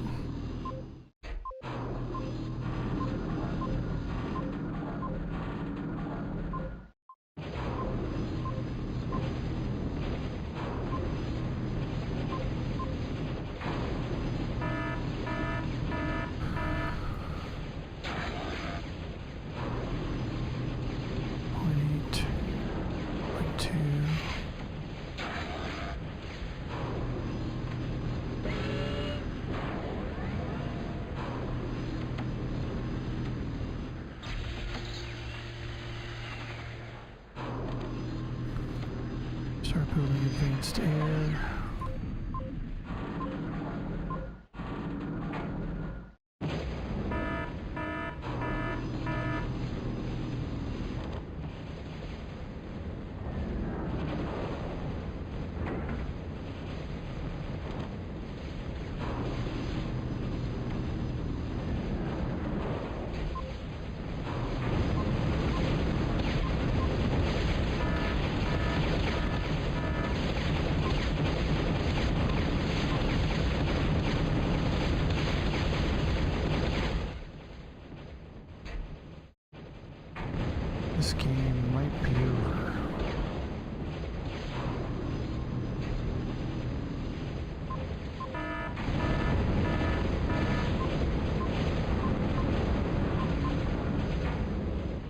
Start building advanced air. This game might be over.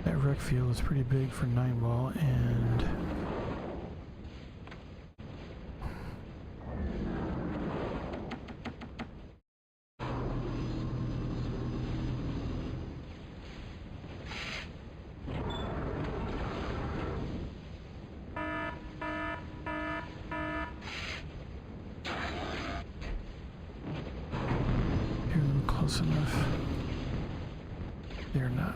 That rec field is pretty big for 9-ball, and close enough. They're not.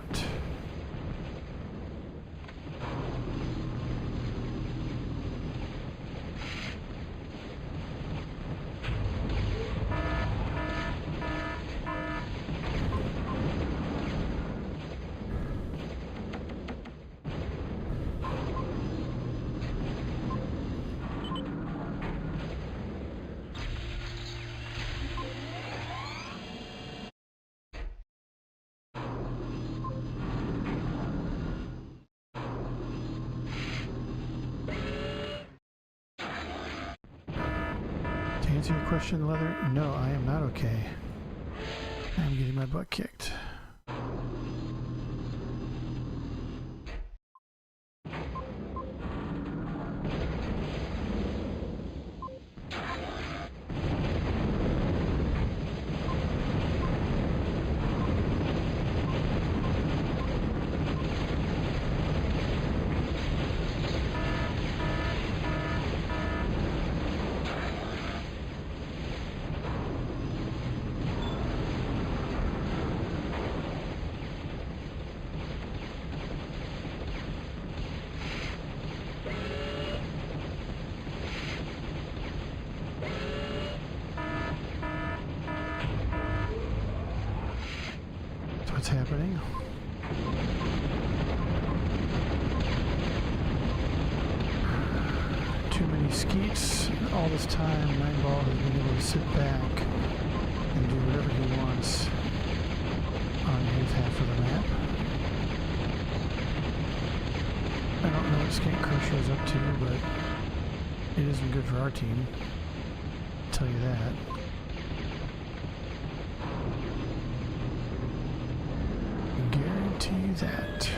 To answer your question, Leather, no, I am not okay. I'm getting my butt kicked. What's happening? Too many skeets. All this time, 9-ball has been able to sit back and do whatever he wants on his half of the map. I don't know what Skink Crusher's up to, but it isn't good for our team. I'll tell you that. Guarantee that.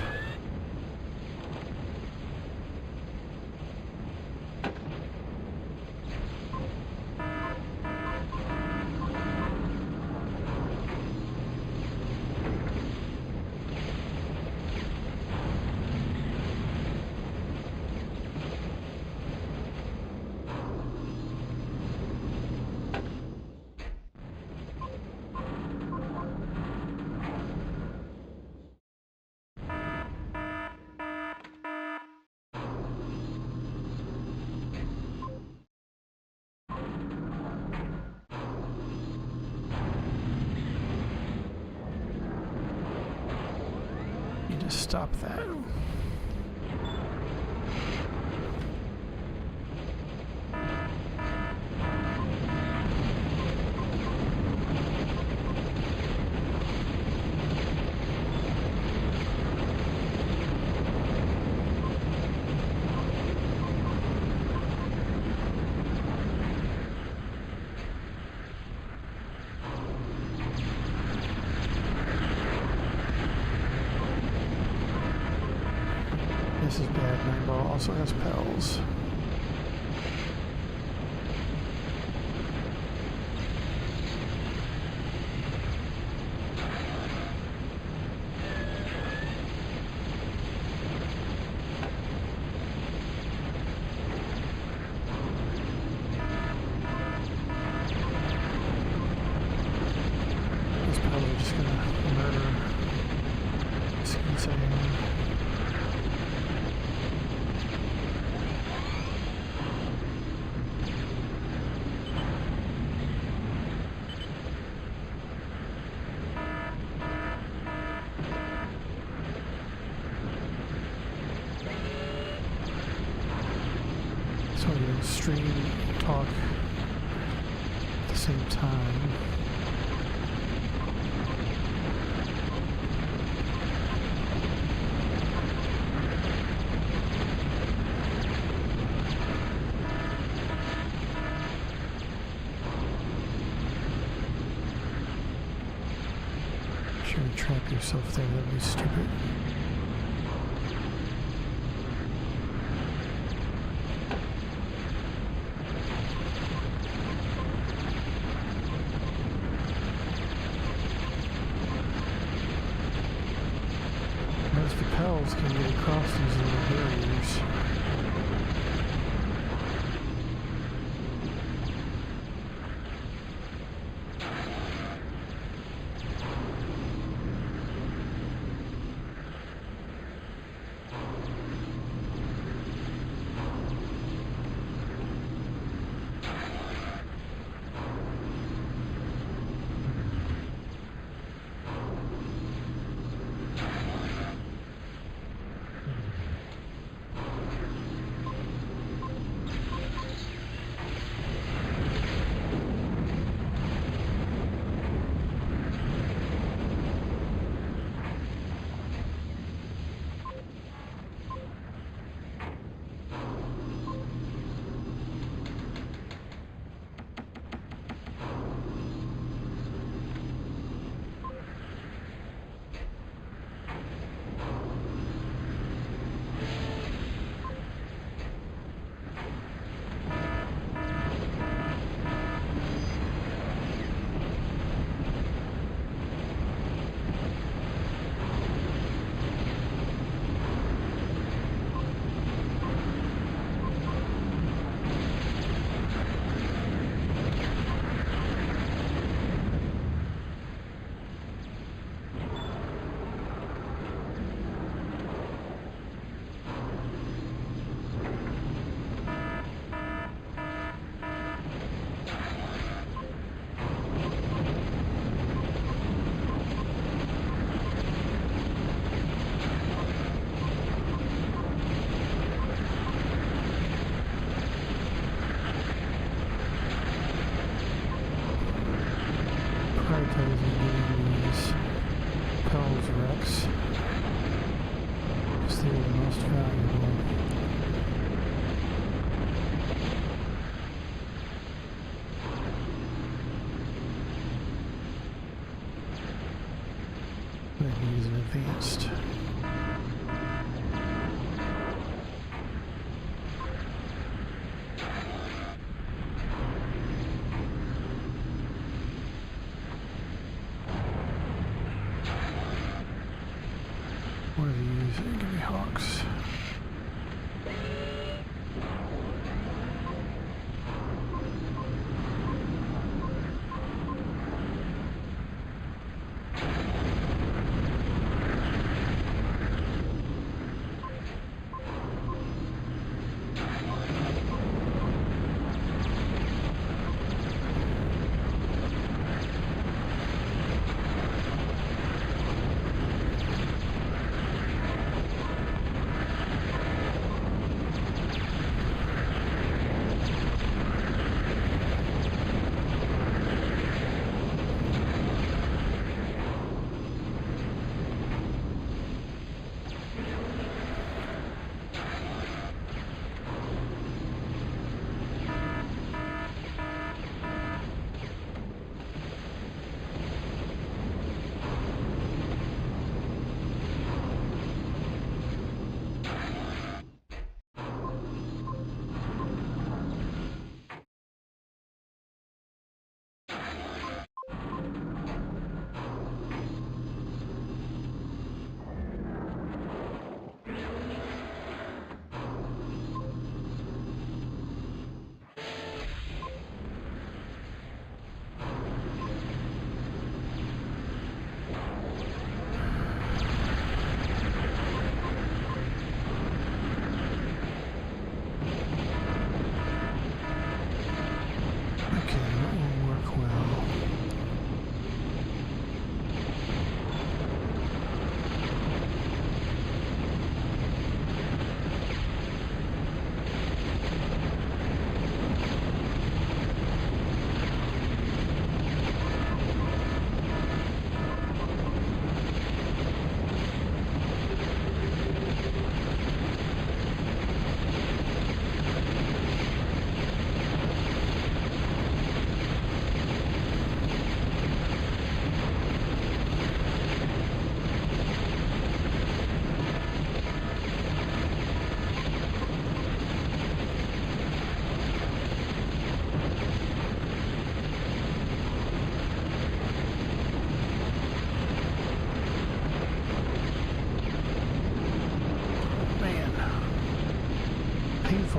Stop that. This is bad. 9-ball also has pels. These pels are just gonna murder Skeets. So we can stream and talk at the same time. trap yourself there, that'd be stupid. As the pals can get across these little barriers. Prioritizing getting these Pell's wrecks because they're the most valuable. But I can use an advanced. What are these? Give me hawks.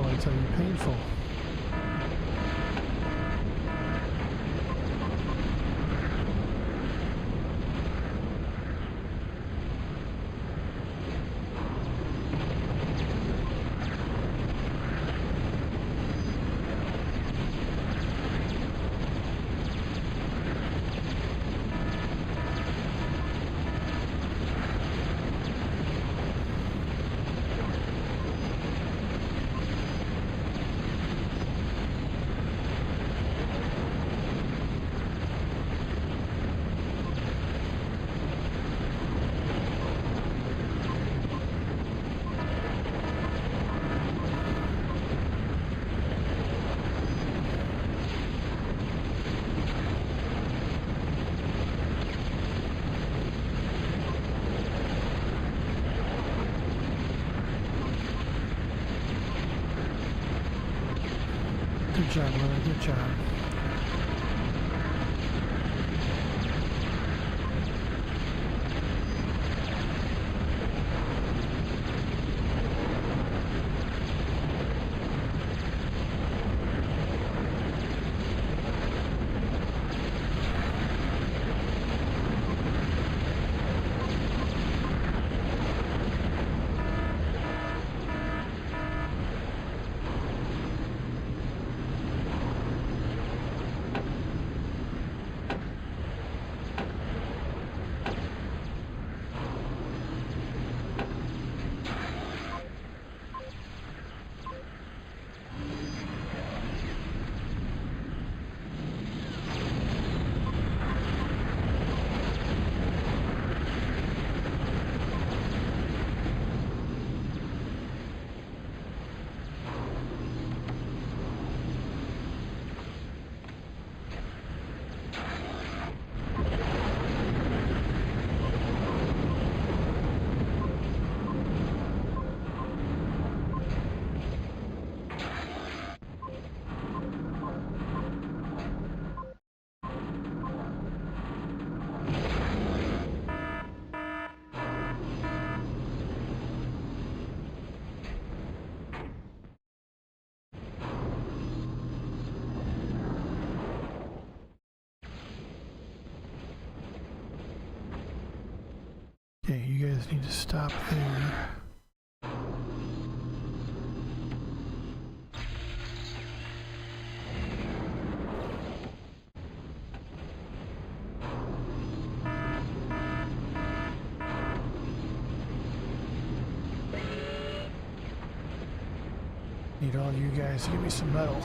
painful, I tell you, painful. Good job, brother. Good job. Okay, you guys need to stop there. Need all you guys to give me some metal.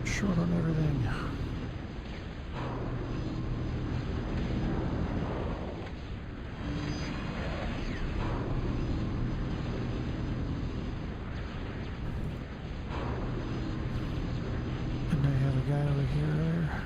Short on everything. And I have a guy over here there.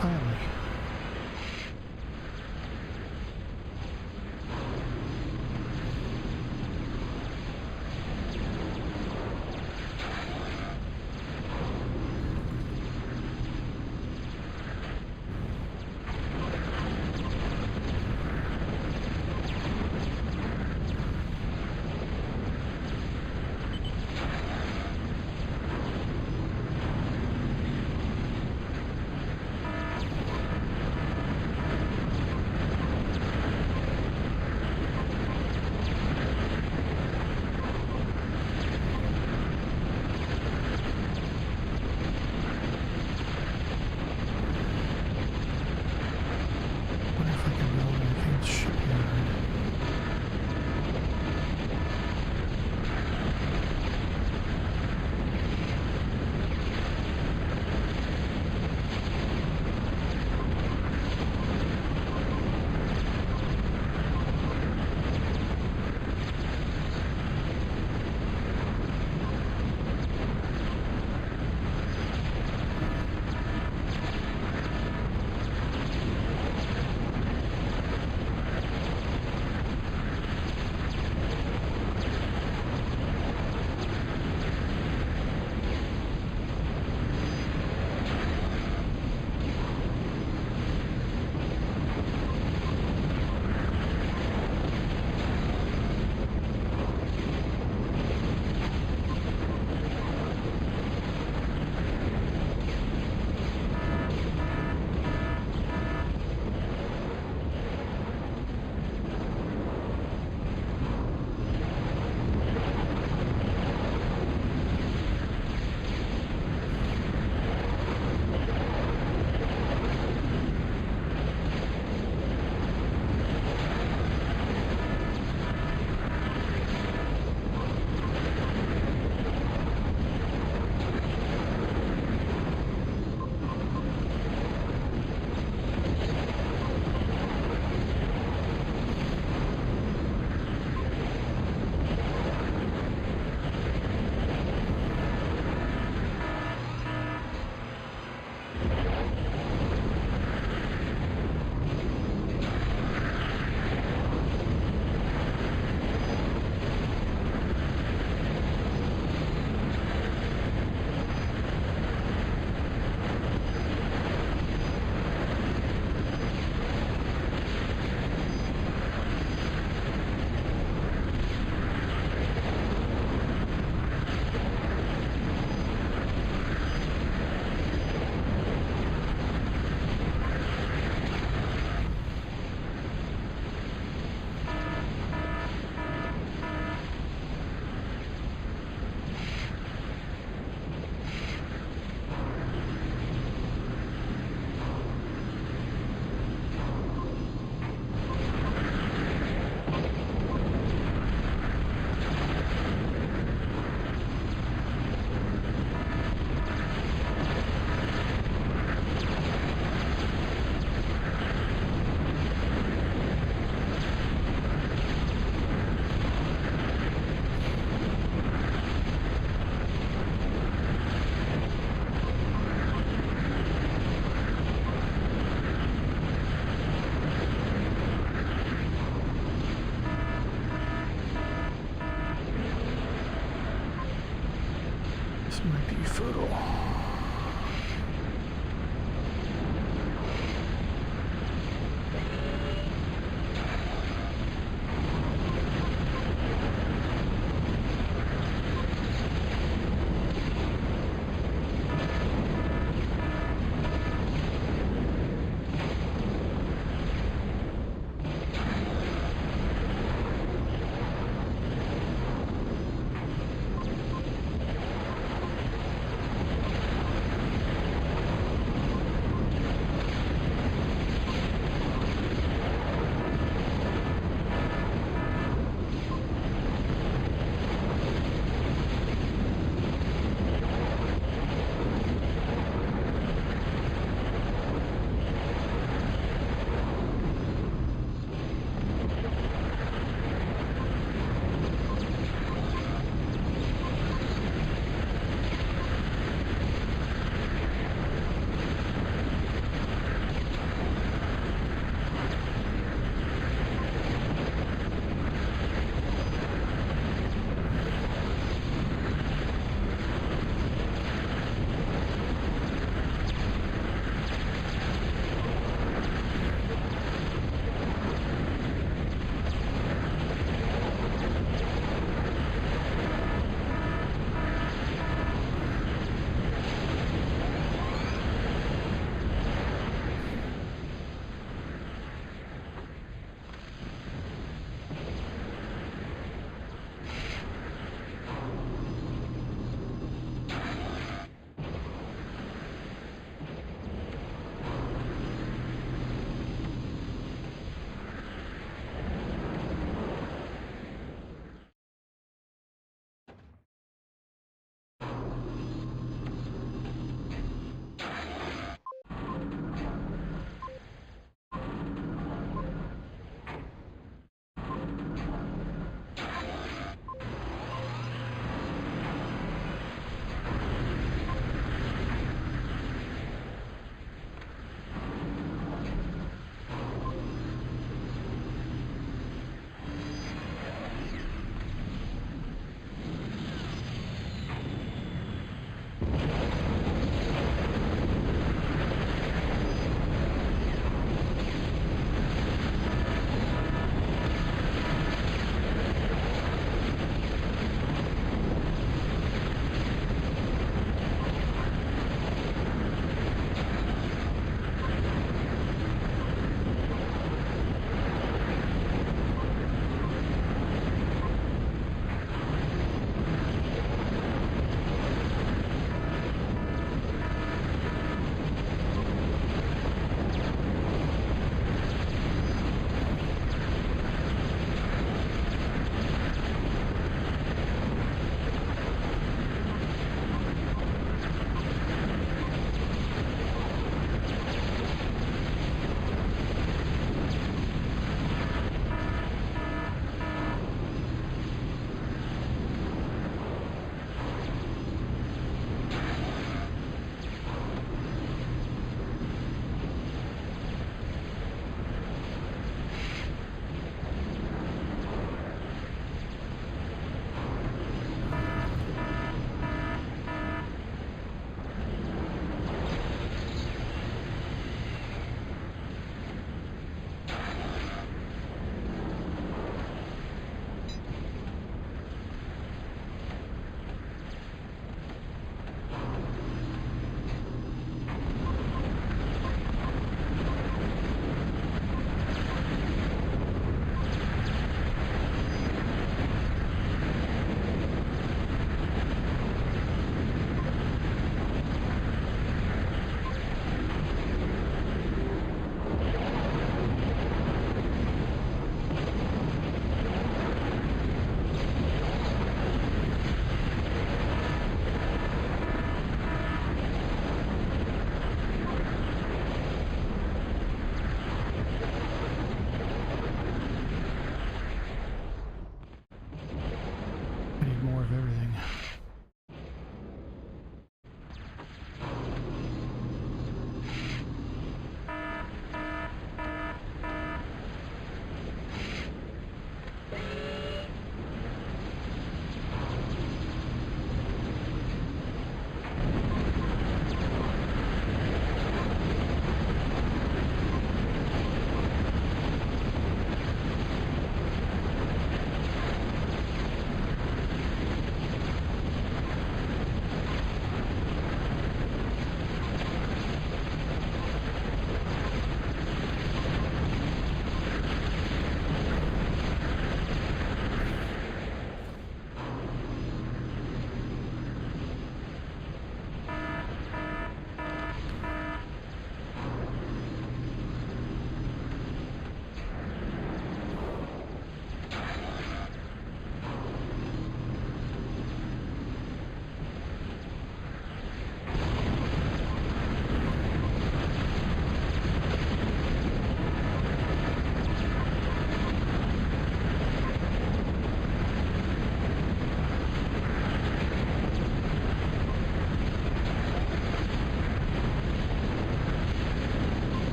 Finally.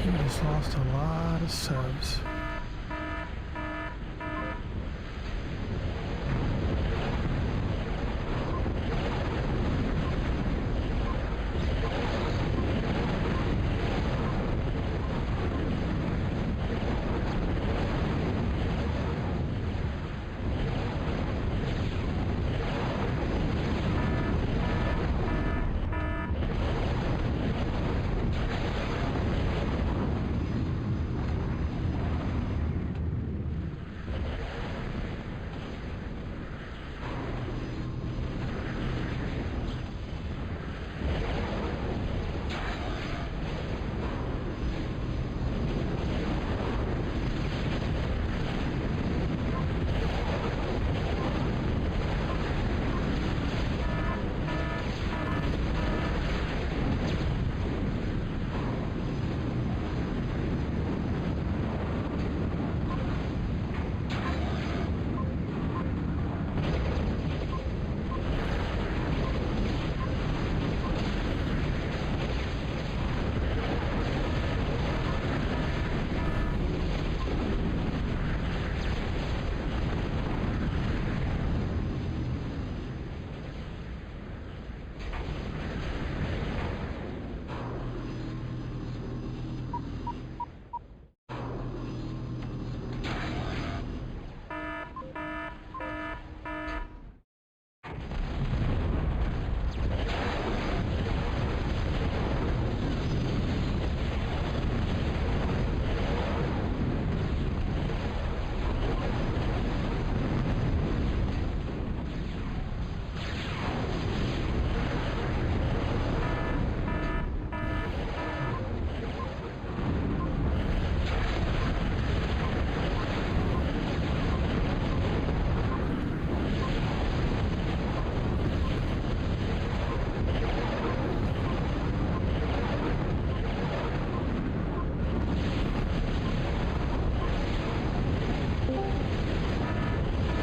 He just lost a lot of subs.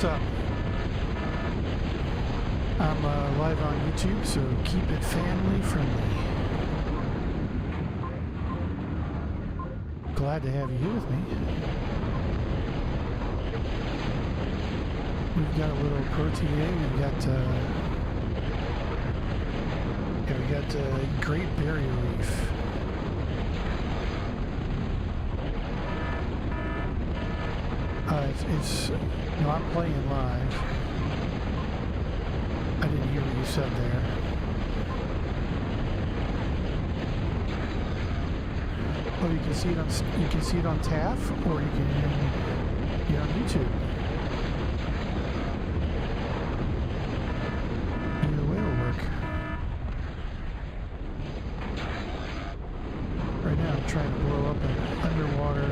What's up? I'm live on YouTube, so keep it family friendly. Glad to have you here with me. We've got a little ProTA. We got Great Barrier Reef. No, I'm playing live. I didn't hear what you said there. Oh, you can see it on TAF, or you can get on YouTube. Either way will work. Right now, I'm trying to blow up an underwater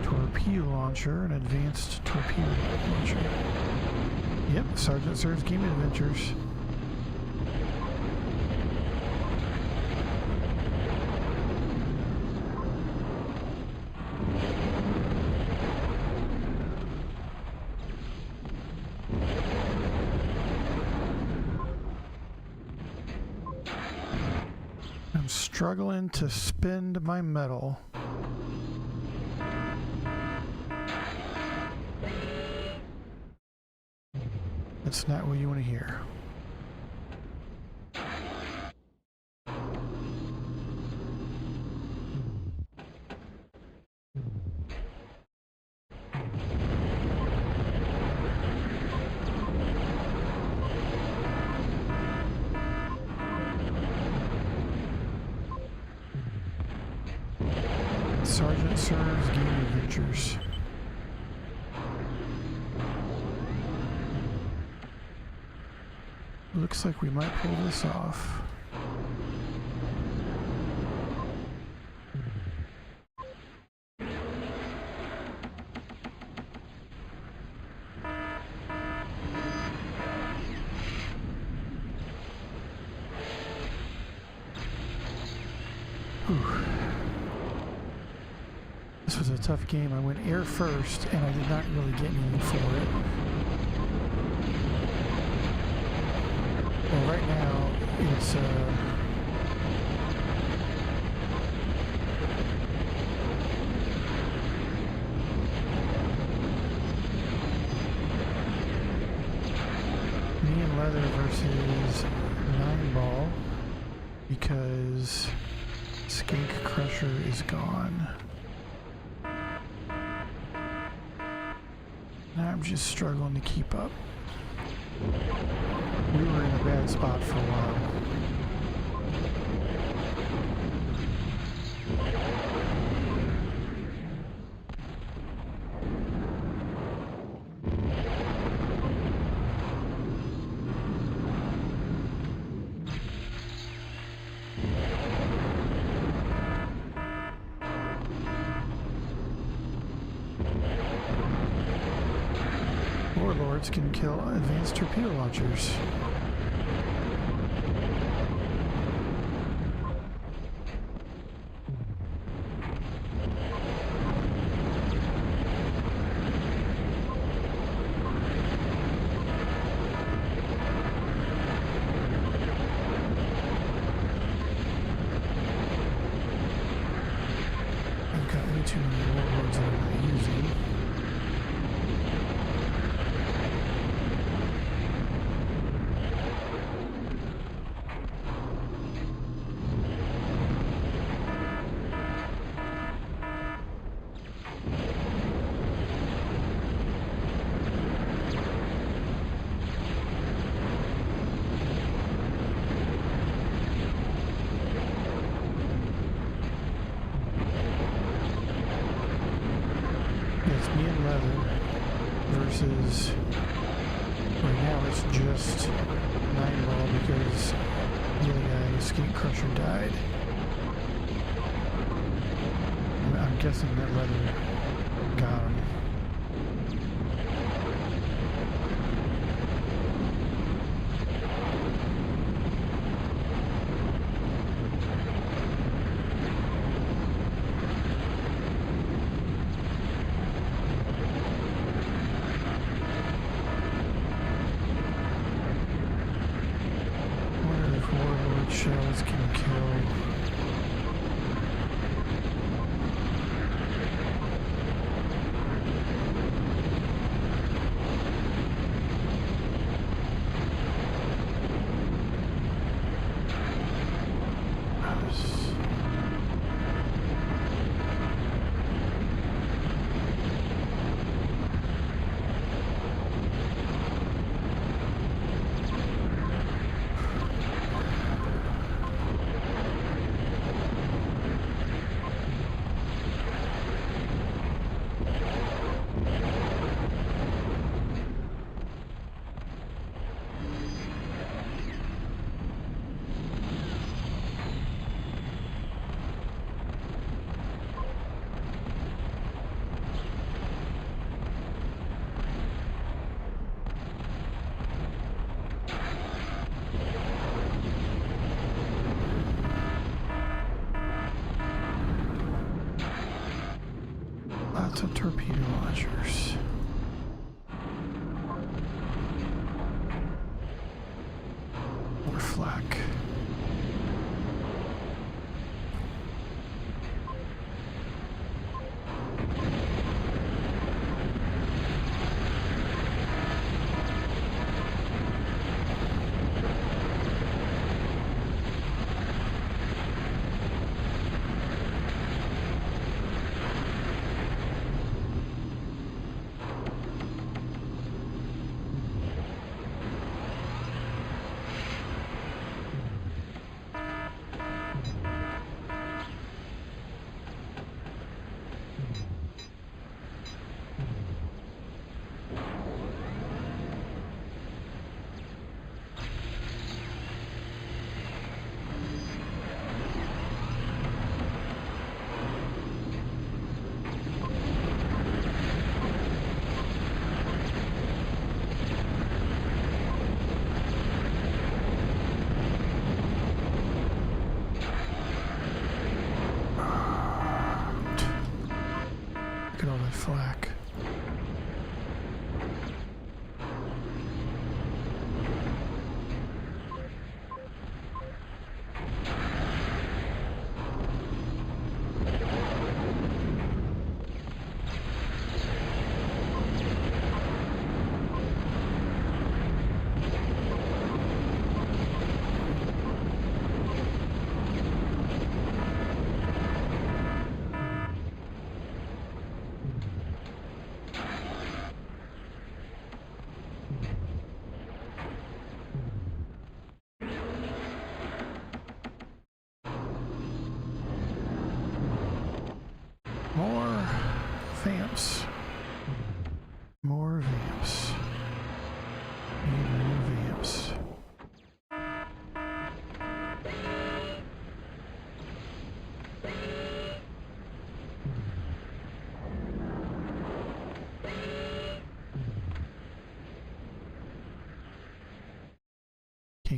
torpedo launcher, an advanced torpedo launcher. Yep, Sergeant Sir's Game Adventures. I'm struggling to spend my metal. That's not what you want to hear. Sergeant Sir's Game Adventures. Looks like we might pull this off. Whew. This was a tough game. I went air first, and I did not really get anything for it. Well, right now, it's versus 9-ball because Skink Crusher is gone. Now I'm just struggling to keep up. We were in a bad spot for a while. Warlords can kill advanced torpedo launchers. I've got way too many warlords that I'm not using. It's me and Leather versus, right now it's just 9-ball because the other guy, Skink Crusher, died. I'm guessing that Leather got him. Warlord shells can kill. Lots of torpedo launchers. More flak.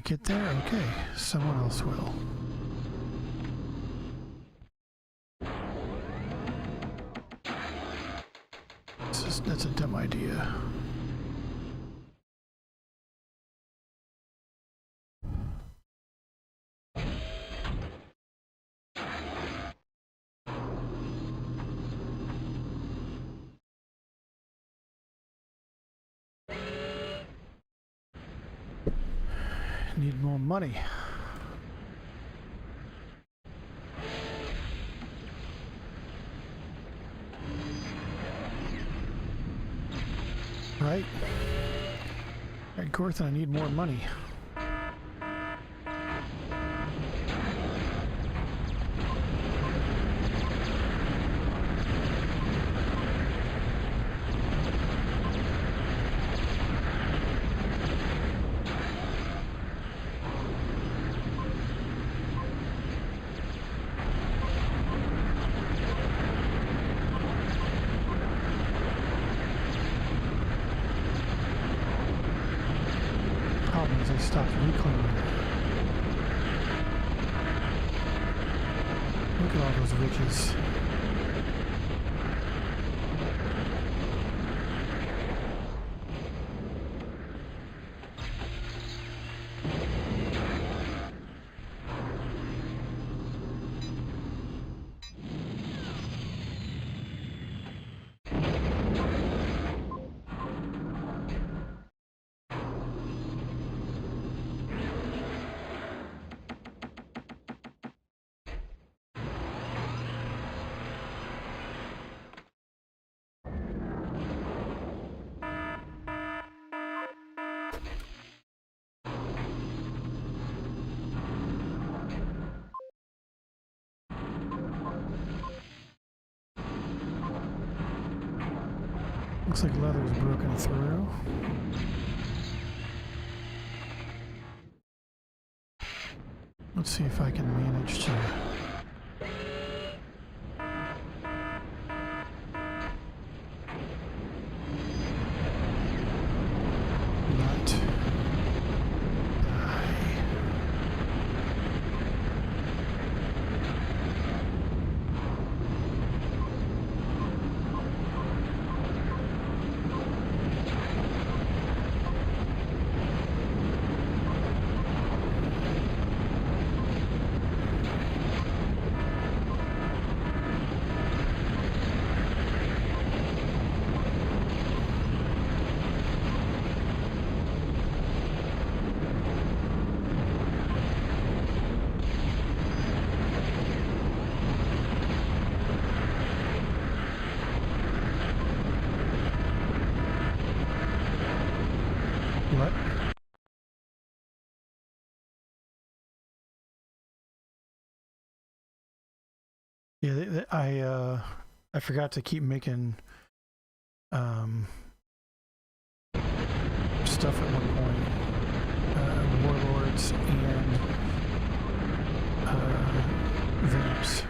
make it there? Okay, someone else will. That's a dumb idea. Need more money. Right? Right, Gorthan, I need more money. As I stopped reclaiming. Look at all those riches. Looks like leather's broken through. Let's see if I can manage to not die. What? Yeah, I forgot to keep making stuff at one point. Warlords and vamps.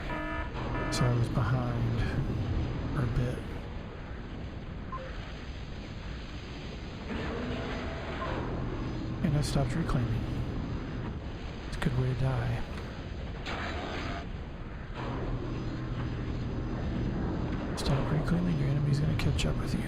So I was behind for a bit. And I stopped reclaiming. It's a good way to die. Stop reclaiming, your enemy's gonna catch up with you.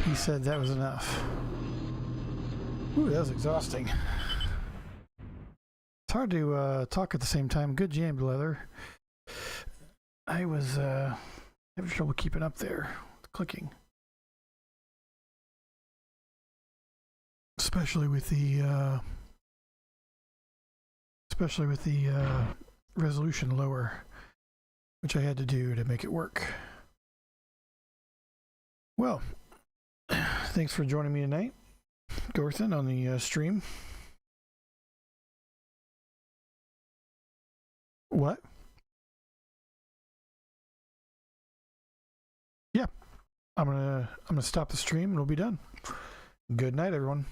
He said that was enough. Ooh, that was exhausting. It's hard to talk at the same time. Good jammed leather. I was having trouble keeping up there with clicking. Especially with the resolution lower, which I had to do to make it work. Well, thanks for joining me tonight, Gorthan, on the stream. What? Yeah, I'm gonna stop the stream and we'll be done. Good night, everyone.